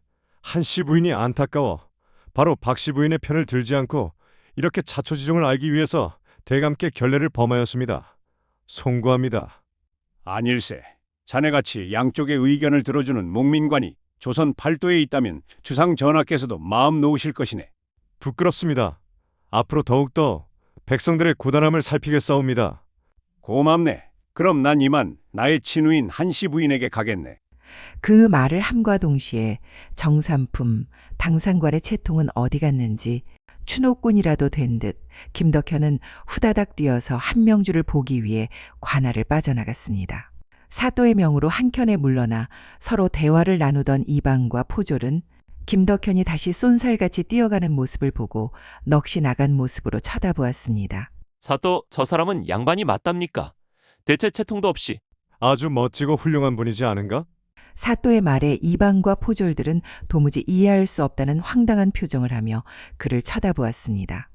한씨 부인이 안타까워 바로 박씨 부인의 편을 들지 않고 이렇게 자초지종을 알기 위해서 대감께 결례를 범하였습니다. 송구합니다. 아닐세. 자네같이 양쪽의 의견을 들어주는 목민관이 조선 팔도에 있다면 주상 전하께서도 마음 놓으실 것이네. 부끄럽습니다. 앞으로 더욱더 백성들의 고단함을 살피겠사옵니다. 고맙네. 그럼 난 이만 나의 친우인 한씨 부인에게 가겠네. 그 말을 함과 동시에 정삼품, 당상관의 채통은 어디 갔는지 추노꾼이라도 된 듯 김덕현은 후다닥 뛰어서 한명주를 보기 위해 관할을 빠져나갔습니다. 사또의 명으로 한켠에 물러나 서로 대화를 나누던 이방과 포졸은 김덕현이 다시 쏜살같이 뛰어가는 모습을 보고 넋이 나간 모습으로 쳐다보았습니다. 사또, 저 사람은 양반이 맞답니까? 대체 채통도 없이. 아주 멋지고 훌륭한 분이지 않은가? 사또의 말에 이방과 포졸들은 도무지 이해할 수 없다는 황당한 표정을 하며 그를 쳐다보았습니다.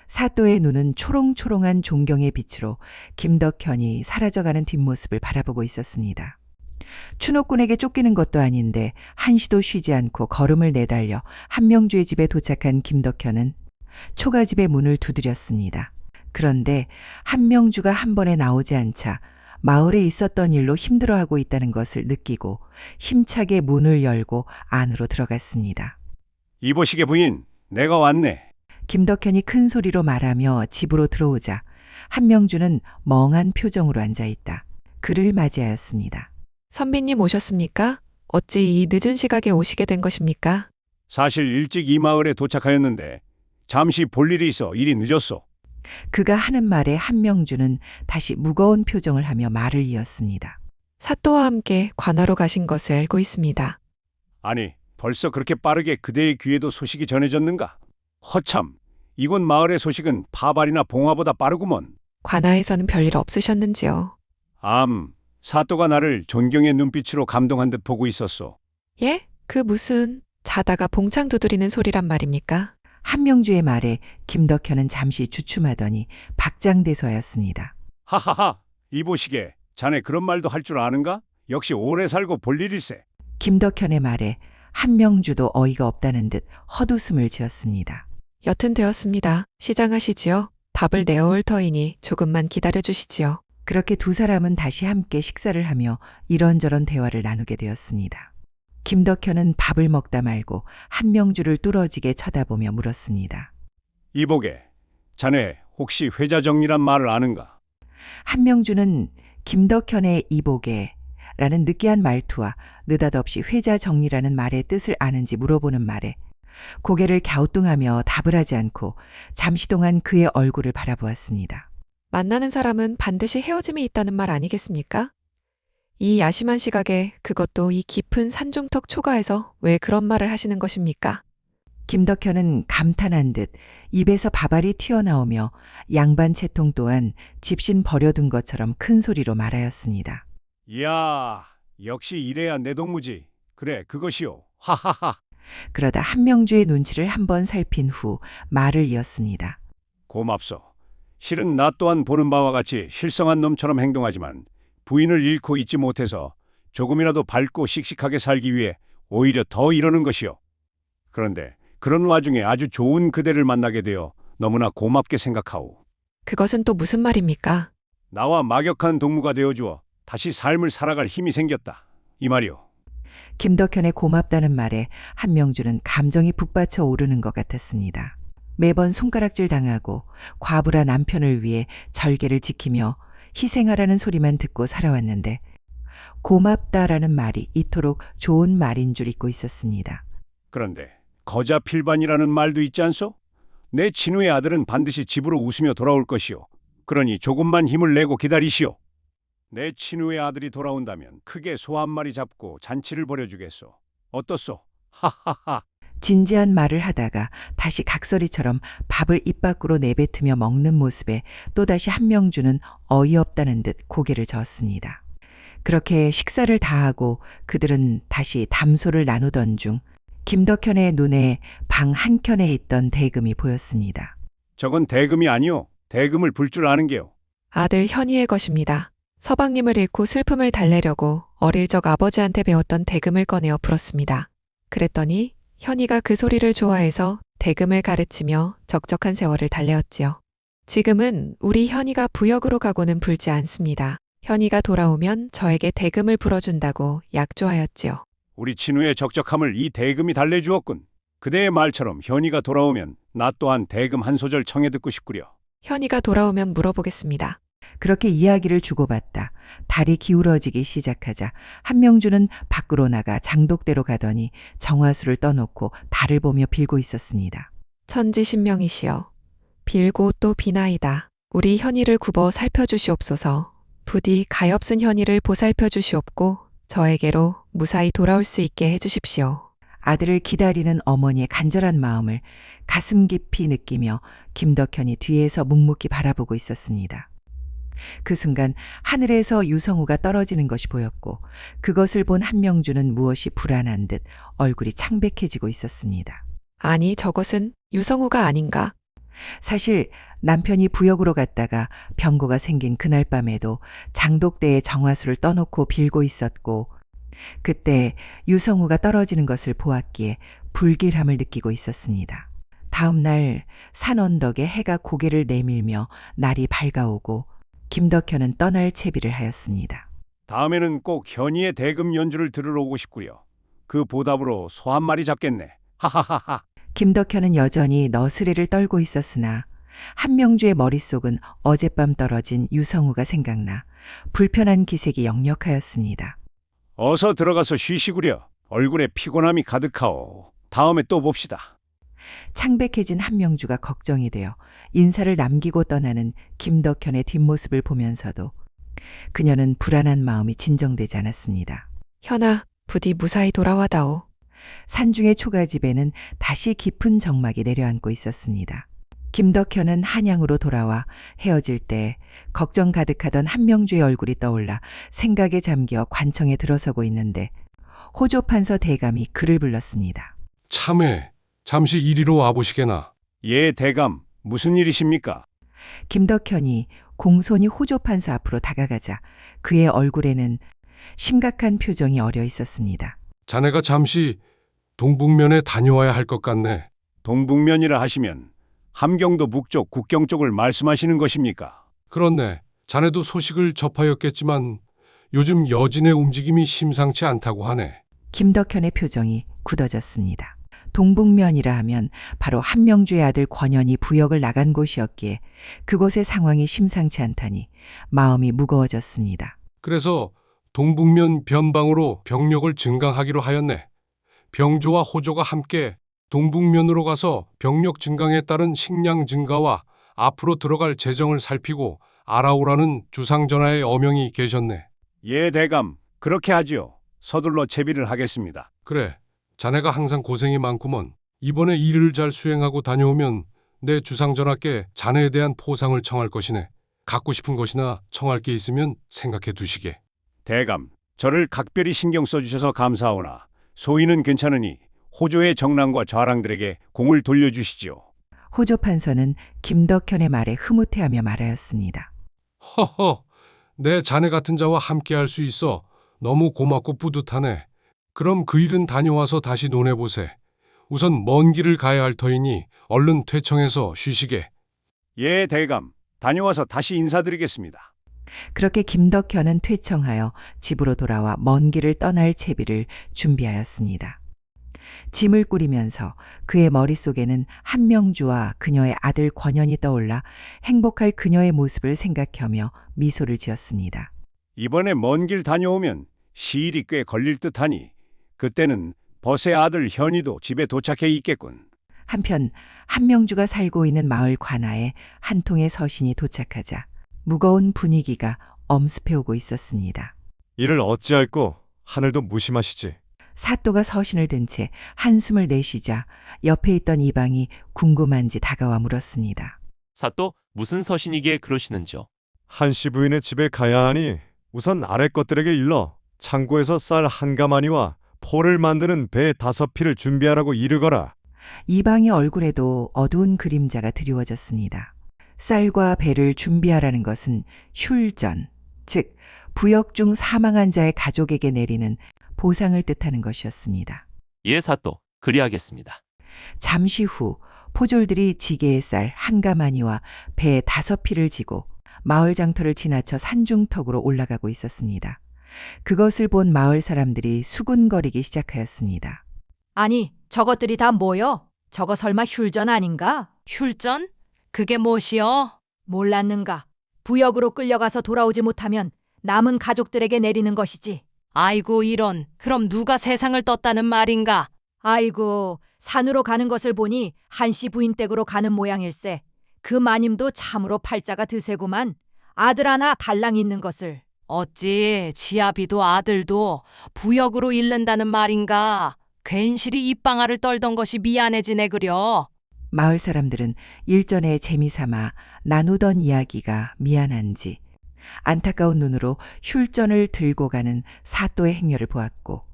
사또의 눈은 초롱초롱한 존경의 빛으로 김덕현이 사라져가는 뒷모습을 바라보고 있었습니다. 추노꾼에게 쫓기는 것도 아닌데 한시도 쉬지 않고 걸음을 내달려 한명주의 집에 도착한 김덕현은 초가집의 문을 두드렸습니다. 그런데 한명주가 한 번에 나오지 않자 마을에 있었던 일로 힘들어하고 있다는 것을 느끼고 힘차게 문을 열고 안으로 들어갔습니다. 이보시게 부인, 내가 왔네. 김덕현이 큰 소리로 말하며 집으로 들어오자 한명주는 멍한 표정으로 앉아있다. 그를 맞이하였습니다. 선비님 오셨습니까? 어찌 이 늦은 시각에 오시게 된 것입니까? 사실 일찍 이 마을에 도착하였는데 잠시 볼 일이 있어 일이 늦었소. 그가 하는 말에 한명주는 다시 무거운 표정을 하며 말을 이었습니다. 사또와 함께 관하로 가신 것을 알고 있습니다. 아니, 벌써 그렇게 빠르게 그대의 귀에도 소식이 전해졌는가? 허참, 이곳 마을의 소식은 파발이나 봉화보다 빠르구먼. 관하에서는 별일 없으셨는지요? 사또가 나를 존경의 눈빛으로 감동한 듯 보고 있었소. 예? 그 무슨 자다가 봉창 두드리는 소리란 말입니까? 한명주의 말에 김덕현은 잠시 주춤하더니 박장대소하였습니다. 하하하, 이보시게, 자네 그런 말도 할 줄 아는가? 역시 오래 살고 볼 일일세. 김덕현의 말에 한명주도 어이가 없다는 듯 헛웃음을 지었습니다. 여튼 되었습니다. 시장하시지요. 밥을 내어올 터이니 조금만 기다려 주시지요. 그렇게 두 사람은 다시 함께 식사를 하며 이런저런 대화를 나누게 되었습니다. 김덕현은 밥을 먹다 말고 한명주를 뚫어지게 쳐다보며 물었습니다. 이보게, 자네 혹시 회자정리란 말을 아는가? 한명주는 김덕현의 이보게라는 느끼한 말투와 느닷없이 회자정리라는 말의 뜻을 아는지 물어보는 말에 고개를 갸우뚱하며 답을 하지 않고 잠시 동안 그의 얼굴을 바라보았습니다. 만나는 사람은 반드시 헤어짐이 있다는 말 아니겠습니까? 이 야심한 시각에 그것도 이 깊은 산중턱 초가에서 왜 그런 말을 하시는 것입니까? 김덕현은 감탄한 듯 입에서 밥알이 튀어나오며 양반 채통 또한 집신 버려둔 것처럼 큰 소리로 말하였습니다. 이야, 역시 이래야 내 동무지. 그래, 그것이요. 하하하. 그러다 한명주의 눈치를 한번 살핀 후 말을 이었습니다. 고맙소. 실은 나 또한 보는 바와 같이 실성한 놈처럼 행동하지만 부인을 잃고 있지 못해서 조금이라도 밝고 씩씩하게 살기 위해 오히려 더 이러는 것이요. 그런데 그런 와중에 아주 좋은 그대를 만나게 되어 너무나 고맙게 생각하오. 그것은 또 무슨 말입니까? 나와 막역한 동무가 되어주어 다시 삶을 살아갈 힘이 생겼다. 이 말이오. 김덕현의 고맙다는 말에 한명주는 감정이 북받쳐 오르는 것 같았습니다. 매번 손가락질 당하고 과부라 남편을 위해 절개를 지키며 희생하라는 소리만 듣고 살아왔는데 고맙다라는 말이 이토록 좋은 말인 줄 잊고 있었습니다. 그런데 거자필반이라는 말도 있지 않소? 내 친우의 아들은 반드시 집으로 웃으며 돌아올 것이오. 그러니 조금만 힘을 내고 기다리시오. 내 친우의 아들이 돌아온다면 크게 소 한 마리 잡고 잔치를 벌여주겠소. 어떻소? 하하하. 진지한 말을 하다가 다시 각설이처럼 밥을 입 밖으로 내뱉으며 먹는 모습에 또다시 한명주는 어이없다는 듯 고개를 저었습니다. 그렇게 식사를 다 하고 그들은 다시 담소를 나누던 중 김덕현의 눈에 방 한켠에 있던 대금이 보였습니다. 저건 대금이 아니오. 대금을 불 줄 아는 게요. 아들 현이의 것입니다. 서방님을 잃고 슬픔을 달래려고 어릴 적 아버지한테 배웠던 대금을 꺼내어 불었습니다. 그랬더니 현이가 그 소리를 좋아해서 대금을 가르치며 적적한 세월을 달래었지요. 지금은 우리 현이가 부역으로 가고는 불지 않습니다. 현이가 돌아오면 저에게 대금을 불어준다고 약조하였지요. 우리 친우의 적적함을 이 대금이 달래주었군. 그대의 말처럼 현이가 돌아오면 나 또한 대금 한 소절 청해 듣고 싶구려. 현이가 돌아오면 물어보겠습니다. 그렇게 이야기를 주고받다 달이 기울어지기 시작하자 한명주는 밖으로 나가 장독대로 가더니 정화수를 떠놓고 달을 보며 빌고 있었습니다. 천지신명이시여, 빌고 또 비나이다. 우리 현이를 굽어 살펴주시옵소서. 부디 가엾은 현이를 보살펴 주시옵고 저에게로 무사히 돌아올 수 있게 해주십시오. 아들을 기다리는 어머니의 간절한 마음을 가슴 깊이 느끼며 김덕현이 뒤에서 묵묵히 바라보고 있었습니다. 그 순간 하늘에서 유성우가 떨어지는 것이 보였고 그것을 본 한명주는 무엇이 불안한 듯 얼굴이 창백해지고 있었습니다. 아니, 저것은 유성우가 아닌가? 사실 남편이 부역으로 갔다가 병고가 생긴 그날 밤에도 장독대에 정화수를 떠놓고 빌고 있었고 그때 유성우가 떨어지는 것을 보았기에 불길함을 느끼고 있었습니다. 다음 날 산 언덕에 해가 고개를 내밀며 날이 밝아오고 김덕현은 떠날 채비를 하였습니다. 다음에는 꼭 현이의 대금 연주를 들으러 오고 싶구려. 그 보답으로 소 한 마리 잡겠네. 하하하하. 김덕현은 여전히 너스레를 떨고 있었으나 한명주의 머릿속은 어젯밤 떨어진 유성우가 생각나 불편한 기색이 역력하였습니다. 어서 들어가서 쉬시구려. 얼굴에 피곤함이 가득하오. 다음에 또 봅시다. 창백해진 한명주가 걱정이 되어 인사를 남기고 떠나는 김덕현의 뒷모습을 보면서도 그녀는 불안한 마음이 진정되지 않았습니다. 현아, 부디 무사히 돌아와다오. 산중의 초가집에는 다시 깊은 정막이 내려앉고 있었습니다. 김덕현은 한양으로 돌아와 헤어질 때 걱정 가득하던 한명주의 얼굴이 떠올라 생각에 잠겨 관청에 들어서고 있는데 호조판서 대감이 그를 불렀습니다. 참외, 잠시 이리로 와보시게나. 예, 대감. 무슨 일이십니까? 김덕현이 공손히 호조판서 앞으로 다가가자 그의 얼굴에는 심각한 표정이 어려 있었습니다. 자네가 잠시 동북면에 다녀와야 할 것 같네. 동북면이라 하시면 함경도 북쪽 국경 쪽을 말씀하시는 것입니까? 그렇네. 자네도 소식을 접하였겠지만 요즘 여진의 움직임이 심상치 않다고 하네. 김덕현의 표정이 굳어졌습니다. 동북면이라 하면 바로 한명주의 아들 권현이 부역을 나간 곳이었기에 그곳의 상황이 심상치 않다니 마음이 무거워졌습니다. 그래서 동북면 변방으로 병력을 증강하기로 하였네. 병조와 호조가 함께 동북면으로 가서 병력 증강에 따른 식량 증가와 앞으로 들어갈 재정을 살피고 알아오라는 주상전하의 어명이 계셨네. 예, 대감. 그렇게 하지요. 서둘러 채비를 하겠습니다. 그래. 자네가 항상 고생이 많구먼. 이번에 일을 잘 수행하고 다녀오면 내 주상전하께 자네에 대한 포상을 청할 것이네. 갖고 싶은 것이나 청할 게 있으면 생각해 두시게. 대감, 저를 각별히 신경 써주셔서 감사하오나 소인은 괜찮으니 호조의 정랑과 좌랑들에게 공을 돌려주시지요. 호조판서는 김덕현의 말에 흐뭇해하며 말하였습니다. 허허, 내 자네 같은 자와 함께할 수 있어 너무 고맙고 뿌듯하네. 그럼 그 일은 다녀와서 다시 논해보세. 우선 먼 길을 가야 할 터이니 얼른 퇴청해서 쉬시게. 예, 대감. 다녀와서 다시 인사드리겠습니다. 그렇게 김덕현은 퇴청하여 집으로 돌아와 먼 길을 떠날 채비를 준비하였습니다. 짐을 꾸리면서 그의 머릿속에는 한명주와 그녀의 아들 권현이 떠올라 행복할 그녀의 모습을 생각하며 미소를 지었습니다. 이번에 먼 길 다녀오면 시일이 꽤 걸릴 듯하니 그때는 벗의 아들 현이도 집에 도착해 있겠군. 한편 한명주가 살고 있는 마을 관아에 한 통의 서신이 도착하자 무거운 분위기가 엄습해오고 있었습니다. 이를 어찌할꼬 하늘도 무심하시지. 사또가 서신을 든 채 한숨을 내쉬자 옆에 있던 이방이 궁금한지 다가와 물었습니다. 사또, 무슨 서신이기에 그러시는지요? 한씨 부인의 집에 가야 하니 우선 아래 것들에게 일러 창고에서 쌀 한 가마니와 포를 만드는 배 5피를 준비하라고 이르거라. 이방의 얼굴에도 어두운 그림자가 드리워졌습니다. 쌀과 배를 준비하라는 것은 흉전, 즉 부역 중 사망한 자의 가족에게 내리는 보상을 뜻하는 것이었습니다. 예, 사또. 그리하겠습니다. 잠시 후 포졸들이 지게의 쌀 한 가마니와 배 5피를 지고 마을 장터를 지나쳐 산중턱으로 올라가고 있었습니다. 그것을 본 마을 사람들이 수군거리기 시작하였습니다. 아니, 저것들이 다 뭐여? 저거 설마 휼전 아닌가? 휼전? 그게 무엇이여? 몰랐는가? 부역으로 끌려가서 돌아오지 못하면 남은 가족들에게 내리는 것이지. 아이고 이런. 그럼 누가 세상을 떴다는 말인가? 아이고, 산으로 가는 것을 보니 한씨 부인 댁으로 가는 모양일세. 그 마님도 참으로 팔자가 드세구만. 아들 하나 달랑 있는 것을. 어찌 지아비도 아들도 부역으로 잃는다는 말인가? 괜시리 입방아를 떨던 것이 미안해지네 그려. 마을 사람들은 일전에 재미삼아 나누던 이야기가 미안한지 안타까운 눈으로 휼전을 들고 가는 사또의 행렬을 보았고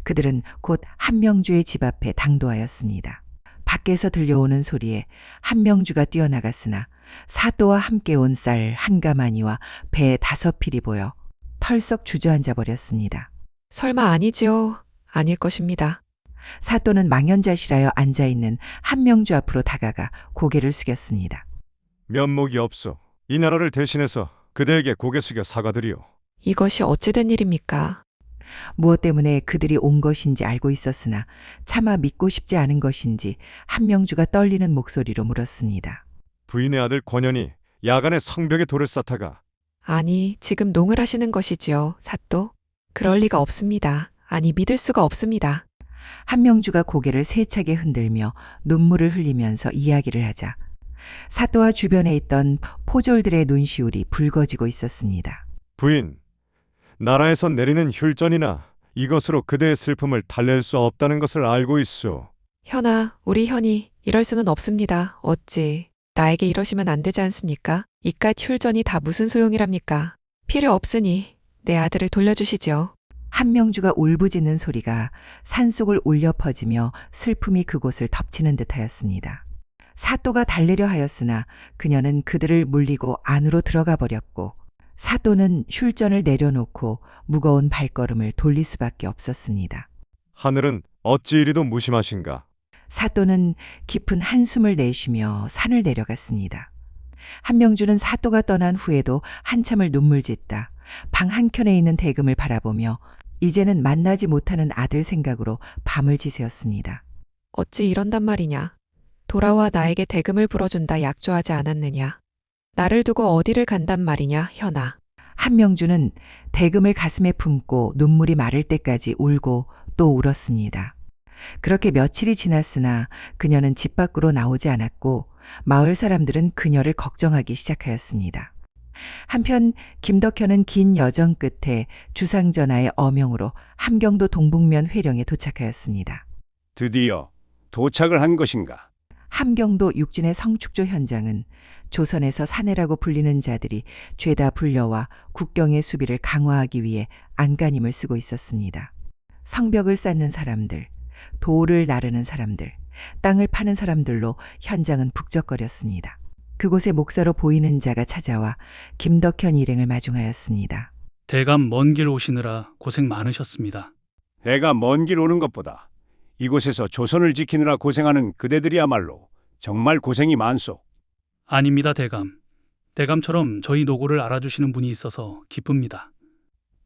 그들은 곧 한명주의 집 앞에 당도하였습니다. 밖에서 들려오는 소리에 한명주가 뛰어나갔으나 사또와 함께 온 쌀 한 가마니와 배 5필이 보여 털썩 주저앉아 버렸습니다. 설마 아니지요? 아닐 것입니다. 사또는 망연자실하여 앉아있는 한명주 앞으로 다가가 고개를 숙였습니다. 면목이 없소. 이 나라를 대신해서 그대에게 고개 숙여 사과드리오. 이것이 어찌된 일입니까? 무엇 때문에 그들이 온 것인지 알고 있었으나 차마 믿고 싶지 않은 것인지 한명주가 떨리는 목소리로 물었습니다. 부인의 아들 권현이 야간에 성벽에 돌을 쌓다가 아니, 지금 농을 하시는 것이지요, 사또? 그럴 리가 없습니다. 아니, 믿을 수가 없습니다. 한명주가 고개를 세차게 흔들며 눈물을 흘리면서 이야기를 하자 사또와 주변에 있던 포졸들의 눈시울이 붉어지고 있었습니다. 부인, 나라에서 내리는 휼전이나 이것으로 그대의 슬픔을 달랠 수 없다는 것을 알고 있소. 현아, 우리 현이 이럴 수는 없습니다. 어찌 나에게 이러시면 안 되지 않습니까? 이깟 휼전이 다 무슨 소용이랍니까? 필요 없으니 내 아들을 돌려주시지요. 한명주가 울부짖는 소리가 산속을 울려 퍼지며 슬픔이 그곳을 덮치는 듯하였습니다. 사또가 달래려 하였으나 그녀는 그들을 물리고 안으로 들어가 버렸고 사또는 슐전을 내려놓고 무거운 발걸음을 돌릴 수밖에 없었습니다. 하늘은 어찌 이리도 무심하신가? 사또는 깊은 한숨을 내쉬며 산을 내려갔습니다. 한명주는 사또가 떠난 후에도 한참을 눈물 짓다 방 한켠에 있는 대금을 바라보며 이제는 만나지 못하는 아들 생각으로 밤을 지새웠습니다. 어찌 이런단 말이냐? 돌아와 나에게 대금을 불어준다 약조하지 않았느냐? 나를 두고 어디를 간단 말이냐, 현아? 한명주는 대금을 가슴에 품고 눈물이 마를 때까지 울고 또 울었습니다. 그렇게 며칠이 지났으나 그녀는 집 밖으로 나오지 않았고 마을 사람들은 그녀를 걱정하기 시작하였습니다. 한편 김덕현은 긴 여정 끝에 주상전하의 어명으로 함경도 동북면 회령에 도착하였습니다. 드디어 도착을 한 것인가? 함경도 육진의 성축조 현장은 조선에서 사내라고 불리는 자들이 죄다 불려와 국경의 수비를 강화하기 위해 안간힘을 쓰고 있었습니다. 성벽을 쌓는 사람들, 돌을 나르는 사람들, 땅을 파는 사람들로 현장은 북적거렸습니다. 그곳에 목사로 보이는 자가 찾아와 김덕현 일행을 마중하였습니다. 대감 먼 길 오시느라 고생 많으셨습니다. 내가 먼 길 오는 것보다 이곳에서 조선을 지키느라 고생하는 그대들이야말로 정말 고생이 많소. 아닙니다, 대감. 대감처럼 저희 노고를 알아주시는 분이 있어서 기쁩니다.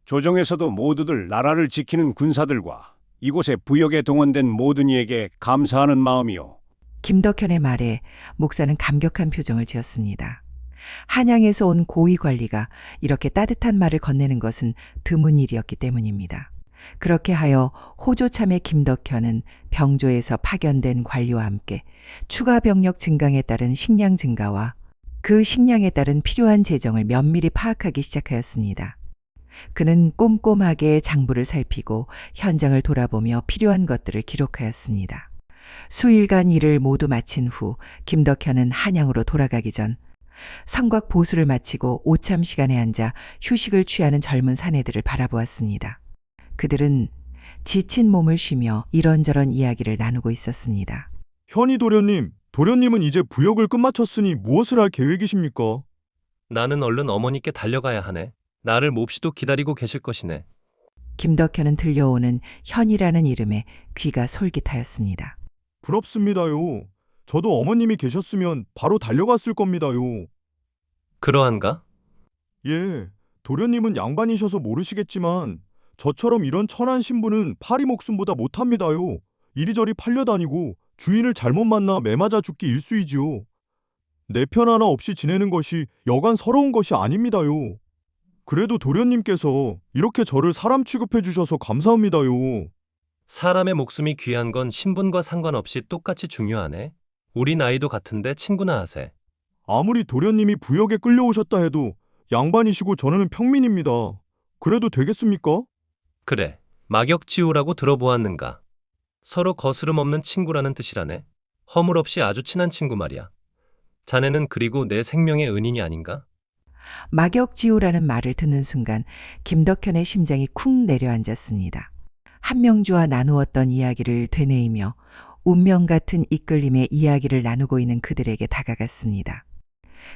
조정에서도 모두들 나라를 지키는 군사들과 이곳에 부역에 동원된 모든 이에게 감사하는 마음이요. 김덕현의 말에 목사는 감격한 표정을 지었습니다. 한양에서 온 고위 관리가 이렇게 따뜻한 말을 건네는 것은 드문 일이었기 때문입니다. 그렇게 하여 호조참의 김덕현은 병조에서 파견된 관리와 함께 추가 병력 증강에 따른 식량 증가와 그 식량에 따른 필요한 재정을 면밀히 파악하기 시작하였습니다. 그는 꼼꼼하게 장부를 살피고 현장을 돌아보며 필요한 것들을 기록하였습니다. 수일간 일을 모두 마친 후 김덕현은 한양으로 돌아가기 전 성곽 보수를 마치고 오참 시간에 앉아 휴식을 취하는 젊은 사내들을 바라보았습니다. 그들은 지친 몸을 쉬며 이런저런 이야기를 나누고 있었습니다. 현희 도련님, 도련님은 이제 부역을 끝마쳤으니 무엇을 할 계획이십니까? 나는 얼른 어머니께 달려가야 하네. 나를 몹시도 기다리고 계실 것이네. 김덕현은 들려오는 현이라는 이름에 귀가 솔깃하였습니다. 부럽습니다요. 저도 어머님이 계셨으면 바로 달려갔을 겁니다요. 그러한가? 예, 도련님은 양반이셔서 모르시겠지만 저처럼 이런 천한 신부는 파리 목숨보다 못합니다요. 이리저리 팔려다니고 주인을 잘못 만나 매맞아 죽기 일쑤이지요. 내 편 하나 없이 지내는 것이 여간 서러운 것이 아닙니다요. 그래도 도련님께서 이렇게 저를 사람 취급해 주셔서 감사합니다요. 사람의 목숨이 귀한 건 신분과 상관없이 똑같이 중요하네. 우리 나이도 같은데 친구나 하세. 아무리 도련님이 부역에 끌려오셨다 해도 양반이시고 저는 평민입니다. 그래도 되겠습니까? 그래, 막역지우라고 들어보았는가. 서로 거스름 없는 친구라는 뜻이라네. 허물 없이 아주 친한 친구 말이야. 자네는 그리고 내 생명의 은인이 아닌가? 막역지우라는 말을 듣는 순간 김덕현의 심장이 쿵 내려앉았습니다. 한명주와 나누었던 이야기를 되뇌이며 운명 같은 이끌림의 이야기를 나누고 있는 그들에게 다가갔습니다.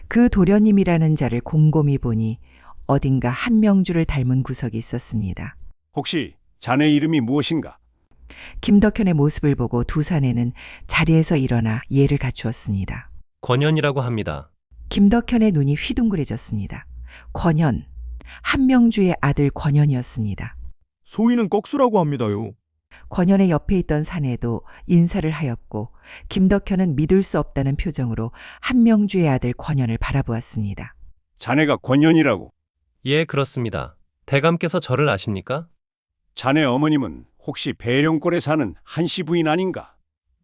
그 도련님이라는 자를 곰곰이 보니 어딘가 한명주를 닮은 구석이 있었습니다. 혹시 자네 이름이 무엇인가? 김덕현의 모습을 보고 두 사내는 자리에서 일어나 예를 갖추었습니다. 권현이라고 합니다. 김덕현의 눈이 휘둥그레졌습니다. 권현, 한명주의 아들 권현이었습니다. 소위는 꺽수라고 합니다요. 권현의 옆에 있던 사내도 인사를 하였고 김덕현은 믿을 수 없다는 표정으로 한명주의 아들 권현을 바라보았습니다. 자네가 권현이라고? 예, 그렇습니다. 대감께서 저를 아십니까? 자네 어머님은 혹시 배령골에 사는 한씨 부인 아닌가?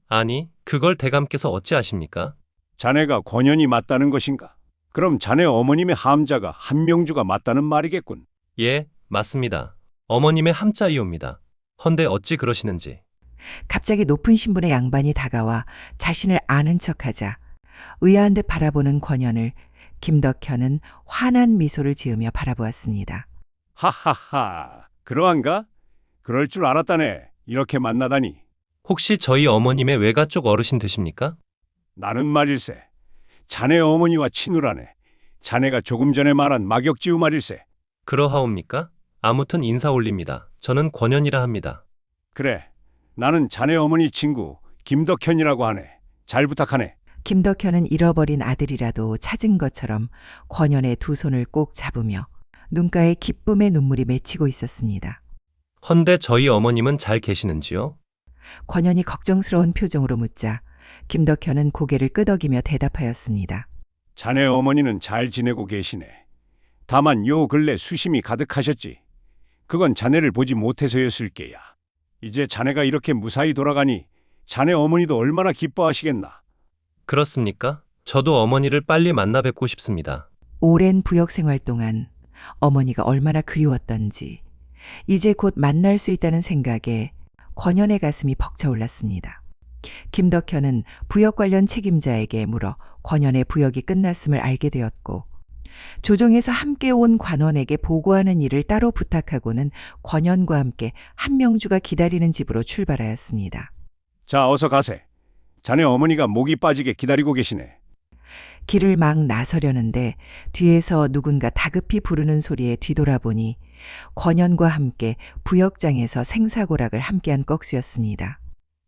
아니, 그걸 대감께서 어찌 아십니까? 자네가 권현이 맞다는 것인가? 그럼 자네 어머님의 함자가 한명주가 맞다는 말이겠군. 예, 맞습니다. 어머님의 함자이옵니다. 헌데 어찌 그러시는지. 갑자기 높은 신분의 양반이 다가와 자신을 아는 척하자 의아한 듯 바라보는 권현을 김덕현은 환한 미소를 지으며 바라보았습니다. 하하하, 그러한가? 그럴 줄 알았다네. 이렇게 만나다니. 혹시 저희 어머님의 외가 쪽 어르신 되십니까? 나는 말일세. 자네 어머니와 친누라네. 자네가 조금 전에 말한 막역지우 말일세. 그러하옵니까? 아무튼 인사 올립니다. 저는 권현이라 합니다. 그래, 나는 자네 어머니 친구 김덕현이라고 하네. 잘 부탁하네. 김덕현은 잃어버린 아들이라도 찾은 것처럼 권현의 두 손을 꼭 잡으며 눈가에 기쁨의 눈물이 맺히고 있었습니다. 헌데 저희 어머님은 잘 계시는지요? 권현이 걱정스러운 표정으로 묻자 김덕현은 고개를 끄덕이며 대답하였습니다. 자네 어머니는 잘 지내고 계시네. 다만 요 근래 수심이 가득하셨지. 그건 자네를 보지 못해서였을 게야. 이제 자네가 이렇게 무사히 돌아가니 자네 어머니도 얼마나 기뻐하시겠나. 그렇습니까? 저도 어머니를 빨리 만나 뵙고 싶습니다. 오랜 부역 생활 동안 어머니가 얼마나 그리웠던지 이제 곧 만날 수 있다는 생각에 권현의 가슴이 벅차올랐습니다. 김덕현은 부역 관련 책임자에게 물어 권현의 부역이 끝났음을 알게 되었고 조정에서 함께 온 관원에게 보고하는 일을 따로 부탁하고는 권현과 함께 한명주가 기다리는 집으로 출발하였습니다. 자, 어서 가세. 자네 어머니가 목이 빠지게 기다리고 계시네. 길을 막 나서려는데 뒤에서 누군가 다급히 부르는 소리에 뒤돌아보니 권현과 함께 부역장에서 생사고락을 함께한 꺽수였습니다.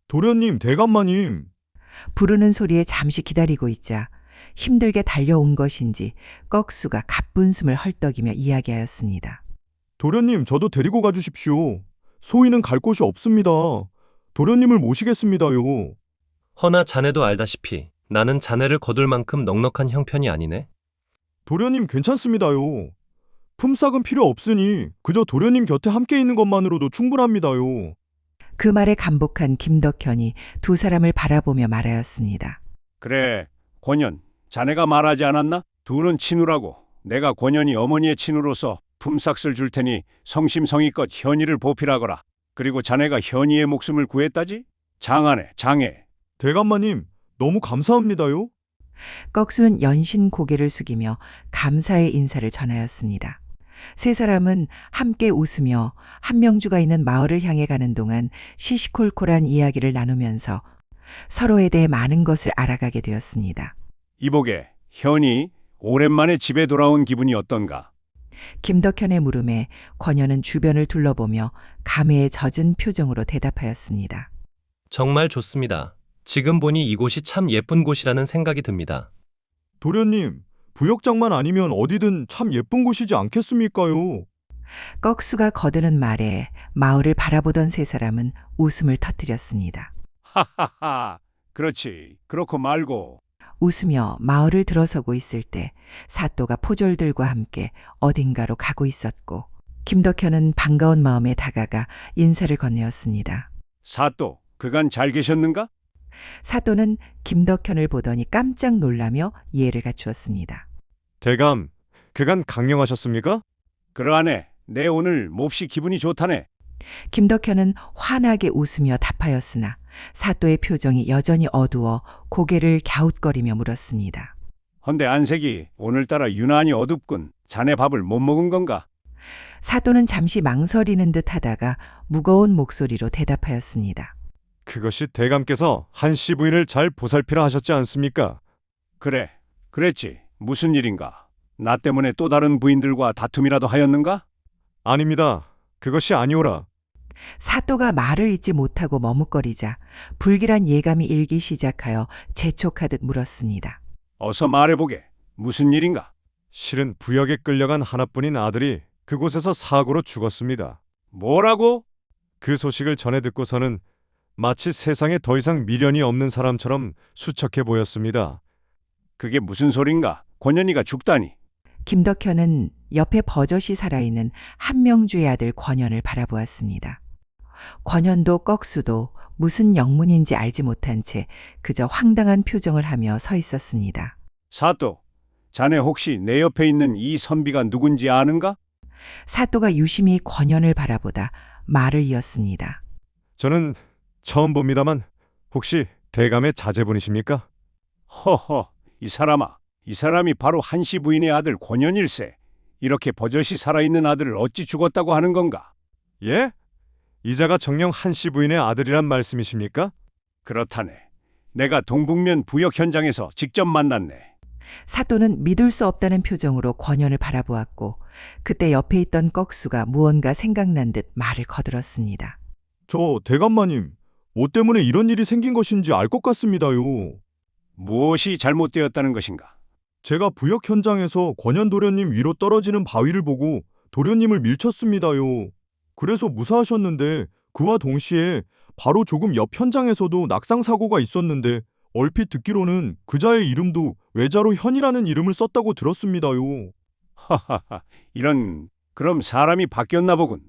도련님, 대감마님. 부르는 소리에 잠시 기다리고 있자 힘들게 달려온 것인지 꺽수가 가쁜 숨을 헐떡이며 이야기하였습니다. 도련님, 저도 데리고 가주십시오. 소위는 갈 곳이 없습니다. 도련님을 모시겠습니다요. 허나 자네도 알다시피 나는 자네를 거둘 만큼 넉넉한 형편이 아니네. 도련님 괜찮습니다요. 품삯은 필요 없으니 그저 도련님 곁에 함께 있는 것만으로도 충분합니다요. 그 말에 감복한 김덕현이 두 사람을 바라보며 말하였습니다. 그래, 권현, 자네가 말하지 않았나? 둘은 친우라고. 내가 권현이 어머니의 친우로서 품삯을 줄 테니 성심성의껏 현이를 보필하거라. 그리고 자네가 현이의 목숨을 구했다지? 장하네, 장해. 대감마님, 너무 감사합니다요. 꺽수는 연신 고개를 숙이며 감사의 인사를 전하였습니다. 세 사람은 함께 웃으며 한명주가 있는 마을을 향해 가는 동안 시시콜콜한 이야기를 나누면서 서로에 대해 많은 것을 알아가게 되었습니다. 이보게, 현이 오랜만에 집에 돌아온 기분이 어떤가? 김덕현의 물음에 권현은 주변을 둘러보며 감회에 젖은 표정으로 대답하였습니다. 정말 좋습니다. 지금 보니 이곳이 참 예쁜 곳이라는 생각이 듭니다. 도련님, 부역장만 아니면 어디든 참 예쁜 곳이지 않겠습니까요? 꺽수가 거드는 말에 마을을 바라보던 세 사람은 웃음을 터뜨렸습니다. 하하하. 그렇지. 그렇고 말고. 웃으며 마을을 들어서고 있을 때 사또가 포졸들과 함께 어딘가로 가고 있었고 김덕현은 반가운 마음에 다가가 인사를 건네었습니다. 사또, 그간 잘 계셨는가? 사또는 김덕현을 보더니 깜짝 놀라며 예를 갖추었습니다. 대감, 그간 강령하셨습니까? 그러하네. 내 오늘 몹시 기분이 좋다네. 김덕현은 환하게 웃으며 답하였으나 사또의 표정이 여전히 어두워 고개를 갸웃거리며 물었습니다. 헌데 안색이 오늘따라 유난히 어둡군. 자네 밥을 못 먹은 건가? 사또는 잠시 망설이는 듯 하다가 무거운 목소리로 대답하였습니다. 그것이 대감께서 한씨 부인을 잘 보살피라 하셨지 않습니까? 그래, 그랬지. 무슨 일인가? 나 때문에 또 다른 부인들과 다툼이라도 하였는가? 아닙니다. 그것이 아니오라. 사또가 말을 잇지 못하고 머뭇거리자 불길한 예감이 일기 시작하여 재촉하듯 물었습니다. 어서 말해보게. 무슨 일인가? 실은 부역에 끌려간 하나뿐인 아들이 그곳에서 사고로 죽었습니다. 뭐라고? 그 소식을 전해 듣고서는 마치 세상에 더 이상 미련이 없는 사람처럼 수척해 보였습니다. 그게 무슨 소린가? 권현이가 죽다니. 김덕현은 옆에 버젓이 살아있는 한명주의 아들 권현을 바라보았습니다. 권현도 꺽수도 무슨 영문인지 알지 못한 채 그저 황당한 표정을 하며 서 있었습니다. 사또, 자네 혹시 내 옆에 있는 이 선비가 누군지 아는가? 사또가 유심히 권현을 바라보다 말을 이었습니다. 저는 처음 봅니다만 혹시 대감의 자제분이십니까? 허허, 이 사람이 바로 한씨 부인의 아들 권현일세. 이렇게 버젓이 살아있는 아들을 어찌 죽었다고 하는 건가? 예? 이자가 정녕 한씨 부인의 아들이란 말씀이십니까? 그렇다네. 내가 동북면 부역 현장에서 직접 만났네. 사또는 믿을 수 없다는 표정으로 권현을 바라보았고 그때 옆에 있던 꺽수가 무언가 생각난 듯 말을 거들었습니다. 저 대감마님, 뭐 때문에 이런 일이 생긴 것인지 알 것 같습니다요. 무엇이 잘못되었다는 것인가? 제가 부역 현장에서 권현 도련님 위로 떨어지는 바위를 보고 도련님을 밀쳤습니다요. 그래서 무사하셨는데 그와 동시에 바로 조금 옆 현장에서도 낙상 사고가 있었는데 얼핏 듣기로는 그자의 이름도 외자로 현이라는 이름을 썼다고 들었습니다요. 하하하, 그럼 사람이 바뀌었나 보군.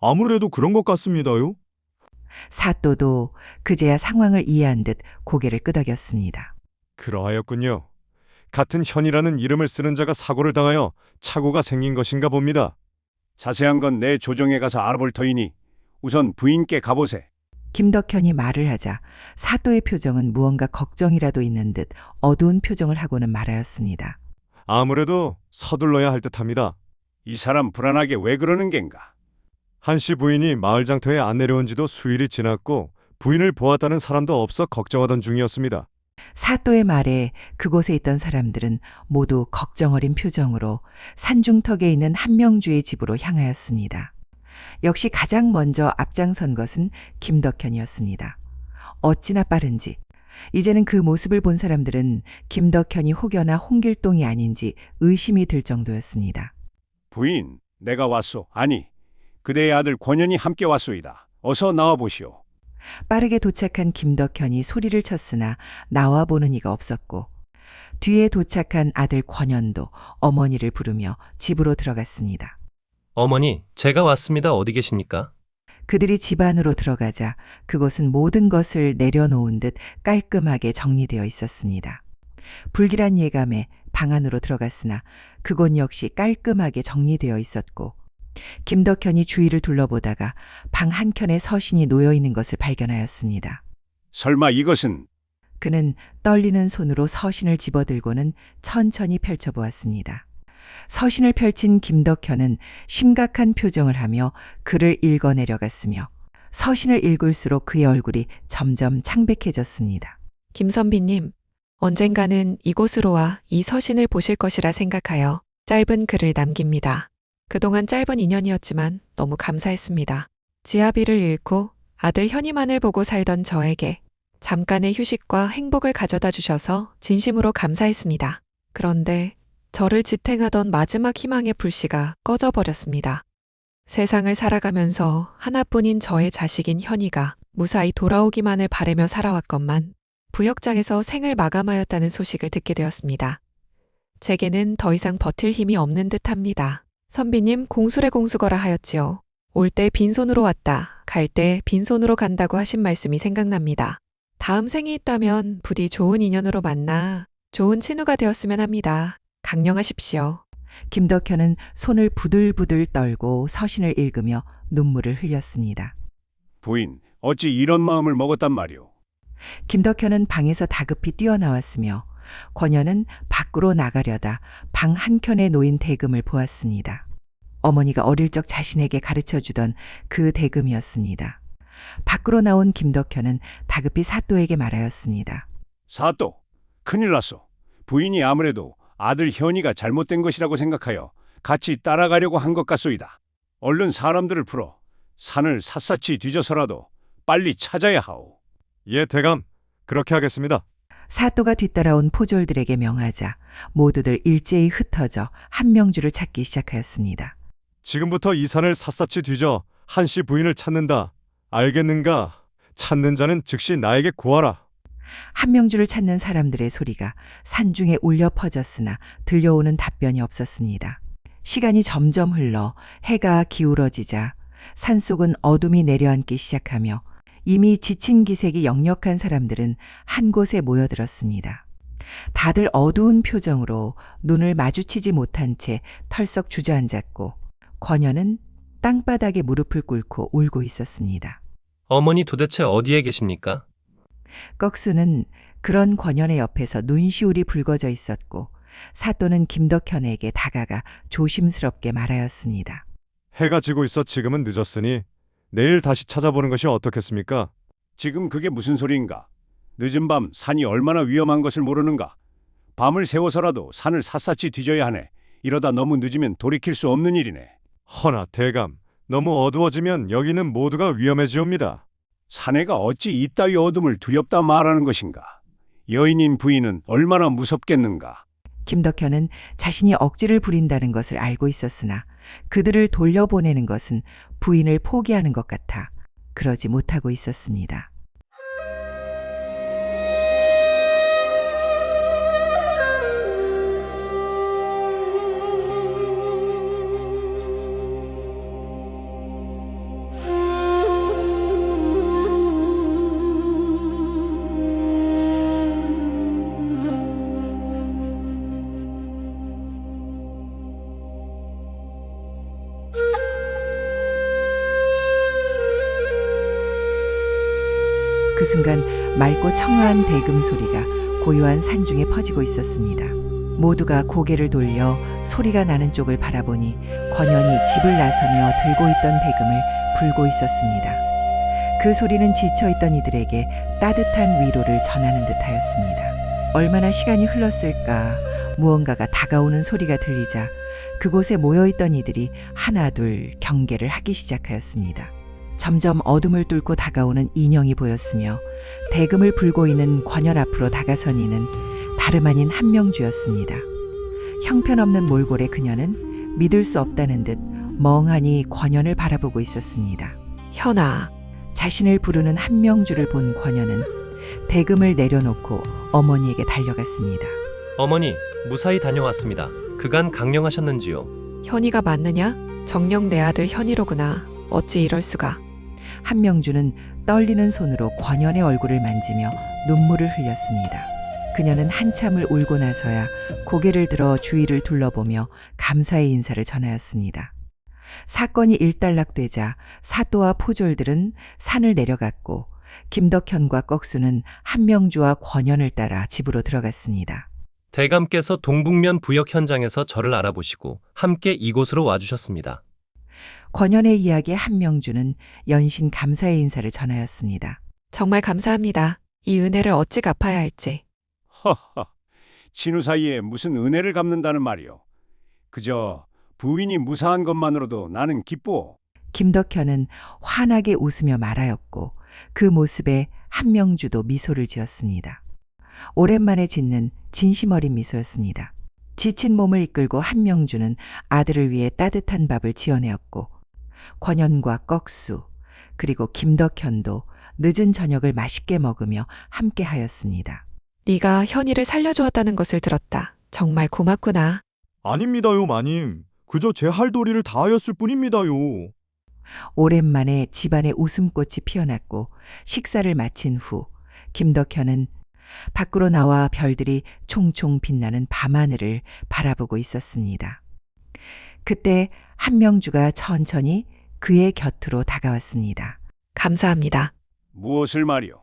아무래도 그런 것 같습니다요. 사또도 그제야 상황을 이해한 듯 고개를 끄덕였습니다. 그러하였군요. 같은 현이라는 이름을 쓰는 자가 사고를 당하여 착오가 생긴 것인가 봅니다. 자세한 건 내 조정에 가서 알아볼 터이니 우선 부인께 가보세. 김덕현이 말을 하자 사또의 표정은 무언가 걱정이라도 있는 듯 어두운 표정을 하고는 말하였습니다. 아무래도 서둘러야 할 듯합니다. 이 사람 불안하게 왜 그러는 겐가? 한씨 부인이 마을 장터에 안 내려온 지도 수일이 지났고 부인을 보았다는 사람도 없어 걱정하던 중이었습니다. 사또의 말에 그곳에 있던 사람들은 모두 걱정 어린 표정으로 산중턱에 있는 한명주의 집으로 향하였습니다. 역시 가장 먼저 앞장선 것은 김덕현이었습니다. 어찌나 빠른지 이제는 그 모습을 본 사람들은 김덕현이 혹여나 홍길동이 아닌지 의심이 들 정도였습니다. 부인, 내가 왔소. 아니, 그대의 아들 권현이 함께 왔소이다. 어서 나와보시오. 빠르게 도착한 김덕현이 소리를 쳤으나 나와보는 이가 없었고 뒤에 도착한 아들 권현도 어머니를 부르며 집으로 들어갔습니다. 어머니, 제가 왔습니다. 어디 계십니까? 그들이 집 안으로 들어가자 그곳은 모든 것을 내려놓은 듯 깔끔하게 정리되어 있었습니다. 불길한 예감에 방 안으로 들어갔으나 그곳 역시 깔끔하게 정리되어 있었고 김덕현이 주위를 둘러보다가 방 한켠에 서신이 놓여 있는 것을 발견하였습니다. 설마 이것은? 그는 떨리는 손으로 서신을 집어들고는 천천히 펼쳐보았습니다. 서신을 펼친 김덕현은 심각한 표정을 하며 글을 읽어내려갔으며 서신을 읽을수록 그의 얼굴이 점점 창백해졌습니다. 김선비님, 언젠가는 이곳으로 와 이 서신을 보실 것이라 생각하여 짧은 글을 남깁니다. 그동안 짧은 인연이었지만 너무 감사했습니다. 지아비를 잃고 아들 현이만을 보고 살던 저에게 잠깐의 휴식과 행복을 가져다 주셔서 진심으로 감사했습니다. 그런데 저를 지탱하던 마지막 희망의 불씨가 꺼져버렸습니다. 세상을 살아가면서 하나뿐인 저의 자식인 현이가 무사히 돌아오기만을 바라며 살아왔건만 부역장에서 생을 마감하였다는 소식을 듣게 되었습니다. 제게는 더 이상 버틸 힘이 없는 듯합니다. 선비님 공술의 공수거라 하였지요. 올 때 빈손으로 왔다, 갈 때 빈손으로 간다고 하신 말씀이 생각납니다. 다음 생이 있다면 부디 좋은 인연으로 만나 좋은 친우가 되었으면 합니다. 강령하십시오. 김덕현은 손을 부들부들 떨고 서신을 읽으며 눈물을 흘렸습니다. 부인, 어찌 이런 마음을 먹었단 말이오? 김덕현은 방에서 다급히 뛰어나왔으며 권현은 밖으로 나가려다 방 한켠에 놓인 대금을 보았습니다. 어머니가 어릴 적 자신에게 가르쳐주던 그 대금이었습니다. 밖으로 나온 김덕현은 다급히 사또에게 말하였습니다. 사또, 큰일 났소. 부인이 아무래도 아들 현이가 잘못된 것이라고 생각하여 같이 따라가려고 한 것 같소이다. 얼른 사람들을 풀어 산을 샅샅이 뒤져서라도 빨리 찾아야 하오. 예, 대감. 그렇게 하겠습니다. 사또가 뒤따라온 포졸들에게 명하자 모두들 일제히 흩어져 한명주를 찾기 시작하였습니다. 지금부터 이 산을 샅샅이 뒤져 한씨 부인을 찾는다. 알겠는가? 찾는 자는 즉시 나에게 구하라. 한명주를 찾는 사람들의 소리가 산중에 울려 퍼졌으나 들려오는 답변이 없었습니다. 시간이 점점 흘러 해가 기울어지자 산속은 어둠이 내려앉기 시작하며 이미 지친 기색이 역력한 사람들은 한 곳에 모여들었습니다. 다들 어두운 표정으로 눈을 마주치지 못한 채 털썩 주저앉았고 권현은 땅바닥에 무릎을 꿇고 울고 있었습니다. 어머니 도대체 어디에 계십니까? 꺽수는 그런 권현의 옆에서 눈시울이 붉어져 있었고 사또는 김덕현에게 다가가 조심스럽게 말하였습니다. 해가 지고 있어 지금은 늦었으니 내일 다시 찾아보는 것이 어떻겠습니까? 지금 그게 무슨 소리인가? 늦은 밤 산이 얼마나 위험한 것을 모르는가? 밤을 새워서라도 산을 샅샅이 뒤져야 하네. 이러다 너무 늦으면 돌이킬 수 없는 일이네. 허나 대감, 너무 어두워지면 여기는 모두가 위험해지옵니다. 사내가 어찌 이따위 어둠을 두렵다 말하는 것인가? 여인인 부인은 얼마나 무섭겠는가? 김덕현은 자신이 억지를 부린다는 것을 알고 있었으나 그들을 돌려보내는 것은 부인을 포기하는 것 같아 그러지 못하고 있었습니다. 그 순간 맑고 청아한 대금 소리가 고요한 산중에 퍼지고 있었습니다. 모두가 고개를 돌려 소리가 나는 쪽을 바라보니 권현이 집을 나서며 들고 있던 대금을 불고 있었습니다. 그 소리는 지쳐있던 이들에게 따뜻한 위로를 전하는 듯하였습니다. 얼마나 시간이 흘렀을까 무언가가 다가오는 소리가 들리자 그곳에 모여있던 이들이 하나둘 경계를 하기 시작하였습니다. 점점 어둠을 뚫고 다가오는 인형이 보였으며 대금을 불고 있는 권현 앞으로 다가선 이는 다름 아닌 한명주였습니다. 형편없는 몰골의 그녀는 믿을 수 없다는 듯 멍하니 권현을 바라보고 있었습니다. 현아, 자신을 부르는 한명주를 본 권현은 대금을 내려놓고 어머니에게 달려갔습니다. 어머니, 무사히 다녀왔습니다. 그간 강령하셨는지요? 현이가 맞느냐? 정녕 내 아들 현이로구나. 어찌 이럴 수가. 한명주는 떨리는 손으로 권현의 얼굴을 만지며 눈물을 흘렸습니다. 그녀는 한참을 울고 나서야 고개를 들어 주위를 둘러보며 감사의 인사를 전하였습니다. 사건이 일단락되자 사또와 포졸들은 산을 내려갔고 김덕현과 꺽수는 한명주와 권현을 따라 집으로 들어갔습니다. 대감께서 동북면 부역 현장에서 저를 알아보시고 함께 이곳으로 와주셨습니다. 권현의 이야기에 한명주는 연신 감사의 인사를 전하였습니다. 정말 감사합니다. 이 은혜를 어찌 갚아야 할지. 허허, 친우 사이에 무슨 은혜를 갚는다는 말이오. 그저 부인이 무사한 것만으로도 나는 기쁘오. 김덕현은 환하게 웃으며 말하였고 그 모습에 한명주도 미소를 지었습니다. 오랜만에 짓는 진심 어린 미소였습니다. 지친 몸을 이끌고 한명주는 아들을 위해 따뜻한 밥을 지어내었고 권현과 꺽수 그리고 김덕현도 늦은 저녁을 맛있게 먹으며 함께 하였습니다. 네가 현이를 살려주었다는 것을 들었다. 정말 고맙구나. 아닙니다요, 마님. 그저 제 할 도리를 다하였을 뿐입니다요. 오랜만에 집안에 웃음꽃이 피어났고 식사를 마친 후 김덕현은 밖으로 나와 별들이 총총 빛나는 밤하늘을 바라보고 있었습니다. 그때 한명주가 천천히 그의 곁으로 다가왔습니다. 감사합니다. 무엇을 말이오?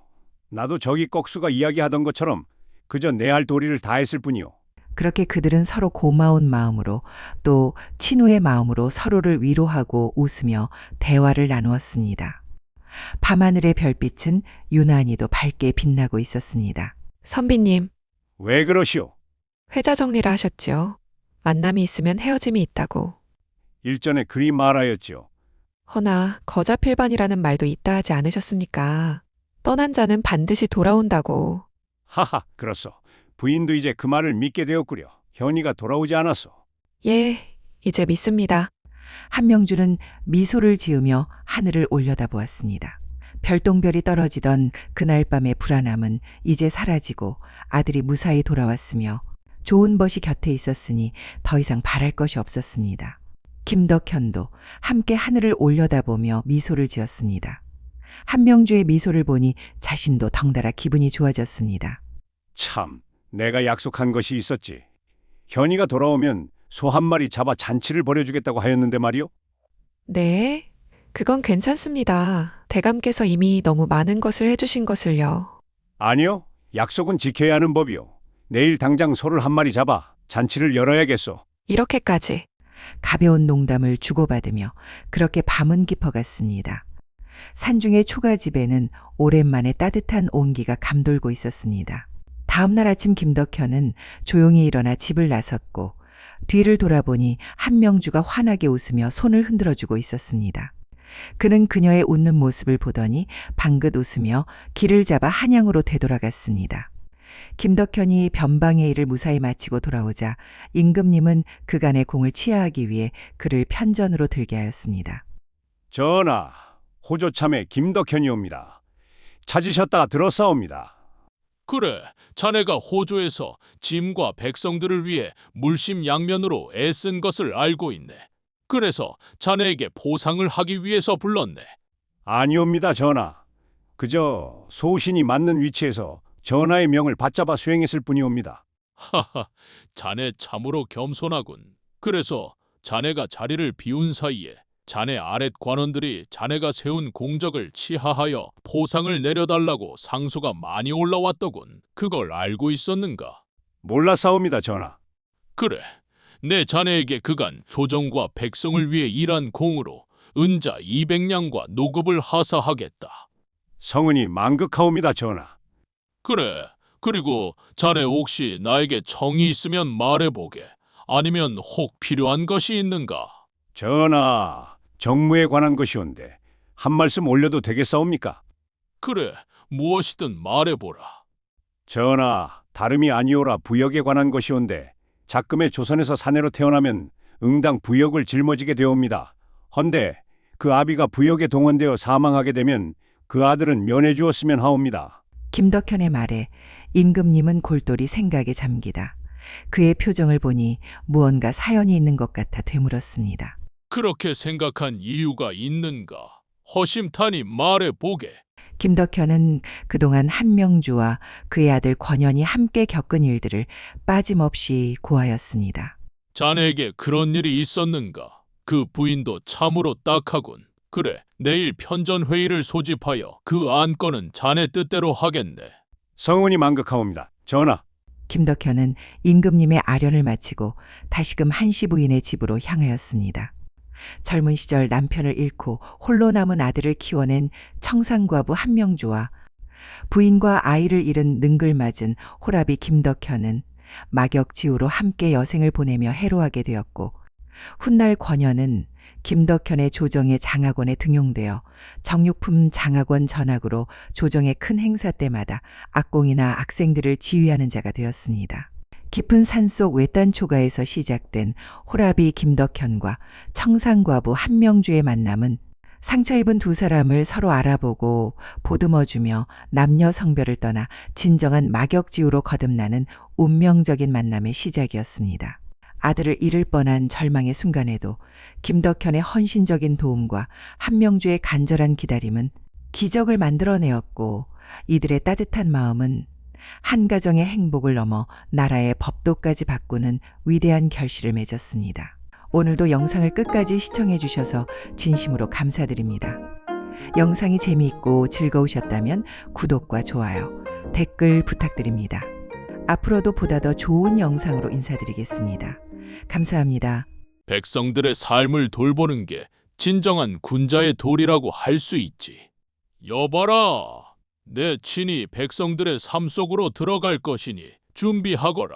나도 저기 꺽수가 이야기하던 것처럼 그저 내 할 도리를 다했을 뿐이오. 그렇게 그들은 서로 고마운 마음으로 또 친우의 마음으로 서로를 위로하고 웃으며 대화를 나누었습니다. 밤하늘의 별빛은 유난히도 밝게 빛나고 있었습니다. 선비님, 왜 그러시오? 회자 정리를 하셨지요. 만남이 있으면 헤어짐이 있다고. 일전에 그리 말하였지요. 허나 거자필반이라는 말도 있다 하지 않으셨습니까? 떠난 자는 반드시 돌아온다고. 하하, 그렇소. 부인도 이제 그 말을 믿게 되었구려. 현이가 돌아오지 않았소. 예, 이제 믿습니다. 한명주는 미소를 지으며 하늘을 올려다보았습니다. 별똥별이 떨어지던 그날 밤의 불안함은 이제 사라지고 아들이 무사히 돌아왔으며 좋은 벗이 곁에 있었으니 더 이상 바랄 것이 없었습니다. 김덕현도 함께 하늘을 올려다보며 미소를 지었습니다. 한명주의 미소를 보니 자신도 덩달아 기분이 좋아졌습니다. 참, 내가 약속한 것이 있었지. 현이가 돌아오면 소 한 마리 잡아 잔치를 벌여주겠다고 하였는데 말이오. 네, 그건 괜찮습니다. 대감께서 이미 너무 많은 것을 해주신 것을요. 아니요, 약속은 지켜야 하는 법이오. 내일 당장 소를 한 마리 잡아 잔치를 열어야겠소. 이렇게까지. 가벼운 농담을 주고받으며 그렇게 밤은 깊어갔습니다. 산중의 초가집에는 오랜만에 따뜻한 온기가 감돌고 있었습니다. 다음 날 아침 김덕현은 조용히 일어나 집을 나섰고 뒤를 돌아보니 한명주가 환하게 웃으며 손을 흔들어주고 있었습니다. 그는 그녀의 웃는 모습을 보더니 방긋 웃으며 길을 잡아 한양으로 되돌아갔습니다. 김덕현이 변방의 일을 무사히 마치고 돌아오자 임금님은 그간의 공을 치하하기 위해 그를 편전으로 들게 하였습니다. 전하, 호조참의 김덕현이옵니다. 찾으셨다가 들었사옵니다. 그래, 자네가 호조에서 짐과 백성들을 위해 물심양면으로 애쓴 것을 알고 있네. 그래서 자네에게 보상을 하기 위해서 불렀네. 아니옵니다, 전하. 그저 소신이 맞는 위치에서 전하의 명을 받잡아 수행했을 뿐이옵니다. 하하, 자네 참으로 겸손하군. 그래서 자네가 자리를 비운 사이에 자네 아랫 관원들이 자네가 세운 공적을 치하하여 보상을 내려달라고 상소가 많이 올라왔더군. 그걸 알고 있었는가? 몰랐사옵니다, 전하. 그래, 내 자네에게 그간 조정과 백성을 위해 일한 공으로 은자 200냥과 노급을 하사하겠다. 성은이 만극하옵니다, 전하. 그래, 그리고 자네 혹시 나에게 정이 있으면 말해보게. 아니면 혹 필요한 것이 있는가? 전하, 정무에 관한 것이온데 한 말씀 올려도 되겠사옵니까? 그래, 무엇이든 말해보라. 전하, 다름이 아니오라 부역에 관한 것이온데 작금의 조선에서 사내로 태어나면 응당 부역을 짊어지게 되옵니다. 헌데 그 아비가 부역에 동원되어 사망하게 되면 그 아들은 면해주었으면 하옵니다. 김덕현의 말에 임금님은 골똘히 생각에 잠기다 그의 표정을 보니 무언가 사연이 있는 것 같아 되물었습니다. 그렇게 생각한 이유가 있는가? 허심탄히 말해보게. 김덕현은 그동안 한명주와 그의 아들 권현이 함께 겪은 일들을 빠짐없이 고하였습니다. 자네에게 그런 일이 있었는가? 그 부인도 참으로 딱하군. 그래, 내일 편전회의를 소집하여 그 안건은 자네 뜻대로 하겠네. 성은이 만극하옵니다, 전하. 김덕현은 임금님의 아련을 마치고 다시금 한시 부인의 집으로 향하였습니다. 젊은 시절 남편을 잃고 홀로 남은 아들을 키워낸 청산과부 한명주와 부인과 아이를 잃은 능글맞은 호랍이 김덕현은 막역지우로 함께 여생을 보내며 해로하게 되었고 훗날 권현은 김덕현의 조정의 장학원에 등용되어 정육품 장학원 전학으로 조정의 큰 행사 때마다 악공이나 악생들을 지휘하는 자가 되었습니다. 깊은 산속 외딴 초가에서 시작된 호라비 김덕현과 청상과부 한명주의 만남은 상처 입은 두 사람을 서로 알아보고 보듬어주며 남녀 성별을 떠나 진정한 막역지우로 거듭나는 운명적인 만남의 시작이었습니다. 아들을 잃을 뻔한 절망의 순간에도 김덕현의 헌신적인 도움과 한명주의 간절한 기다림은 기적을 만들어내었고, 이들의 따뜻한 마음은 한 가정의 행복을 넘어 나라의 법도까지 바꾸는 위대한 결실을 맺었습니다. 오늘도 영상을 끝까지 시청해 주셔서 진심으로 감사드립니다. 영상이 재미있고 즐거우셨다면 구독과 좋아요, 댓글 부탁드립니다. 앞으로도 보다 더 좋은 영상으로 인사드리겠습니다. 감사합니다. 백성들의 삶을 돌보는 게 진정한 군자의 도리라고 할 수 있지. 여봐라, 내 친히 백성들의 삶 속으로 들어갈 것이니 준비하거라.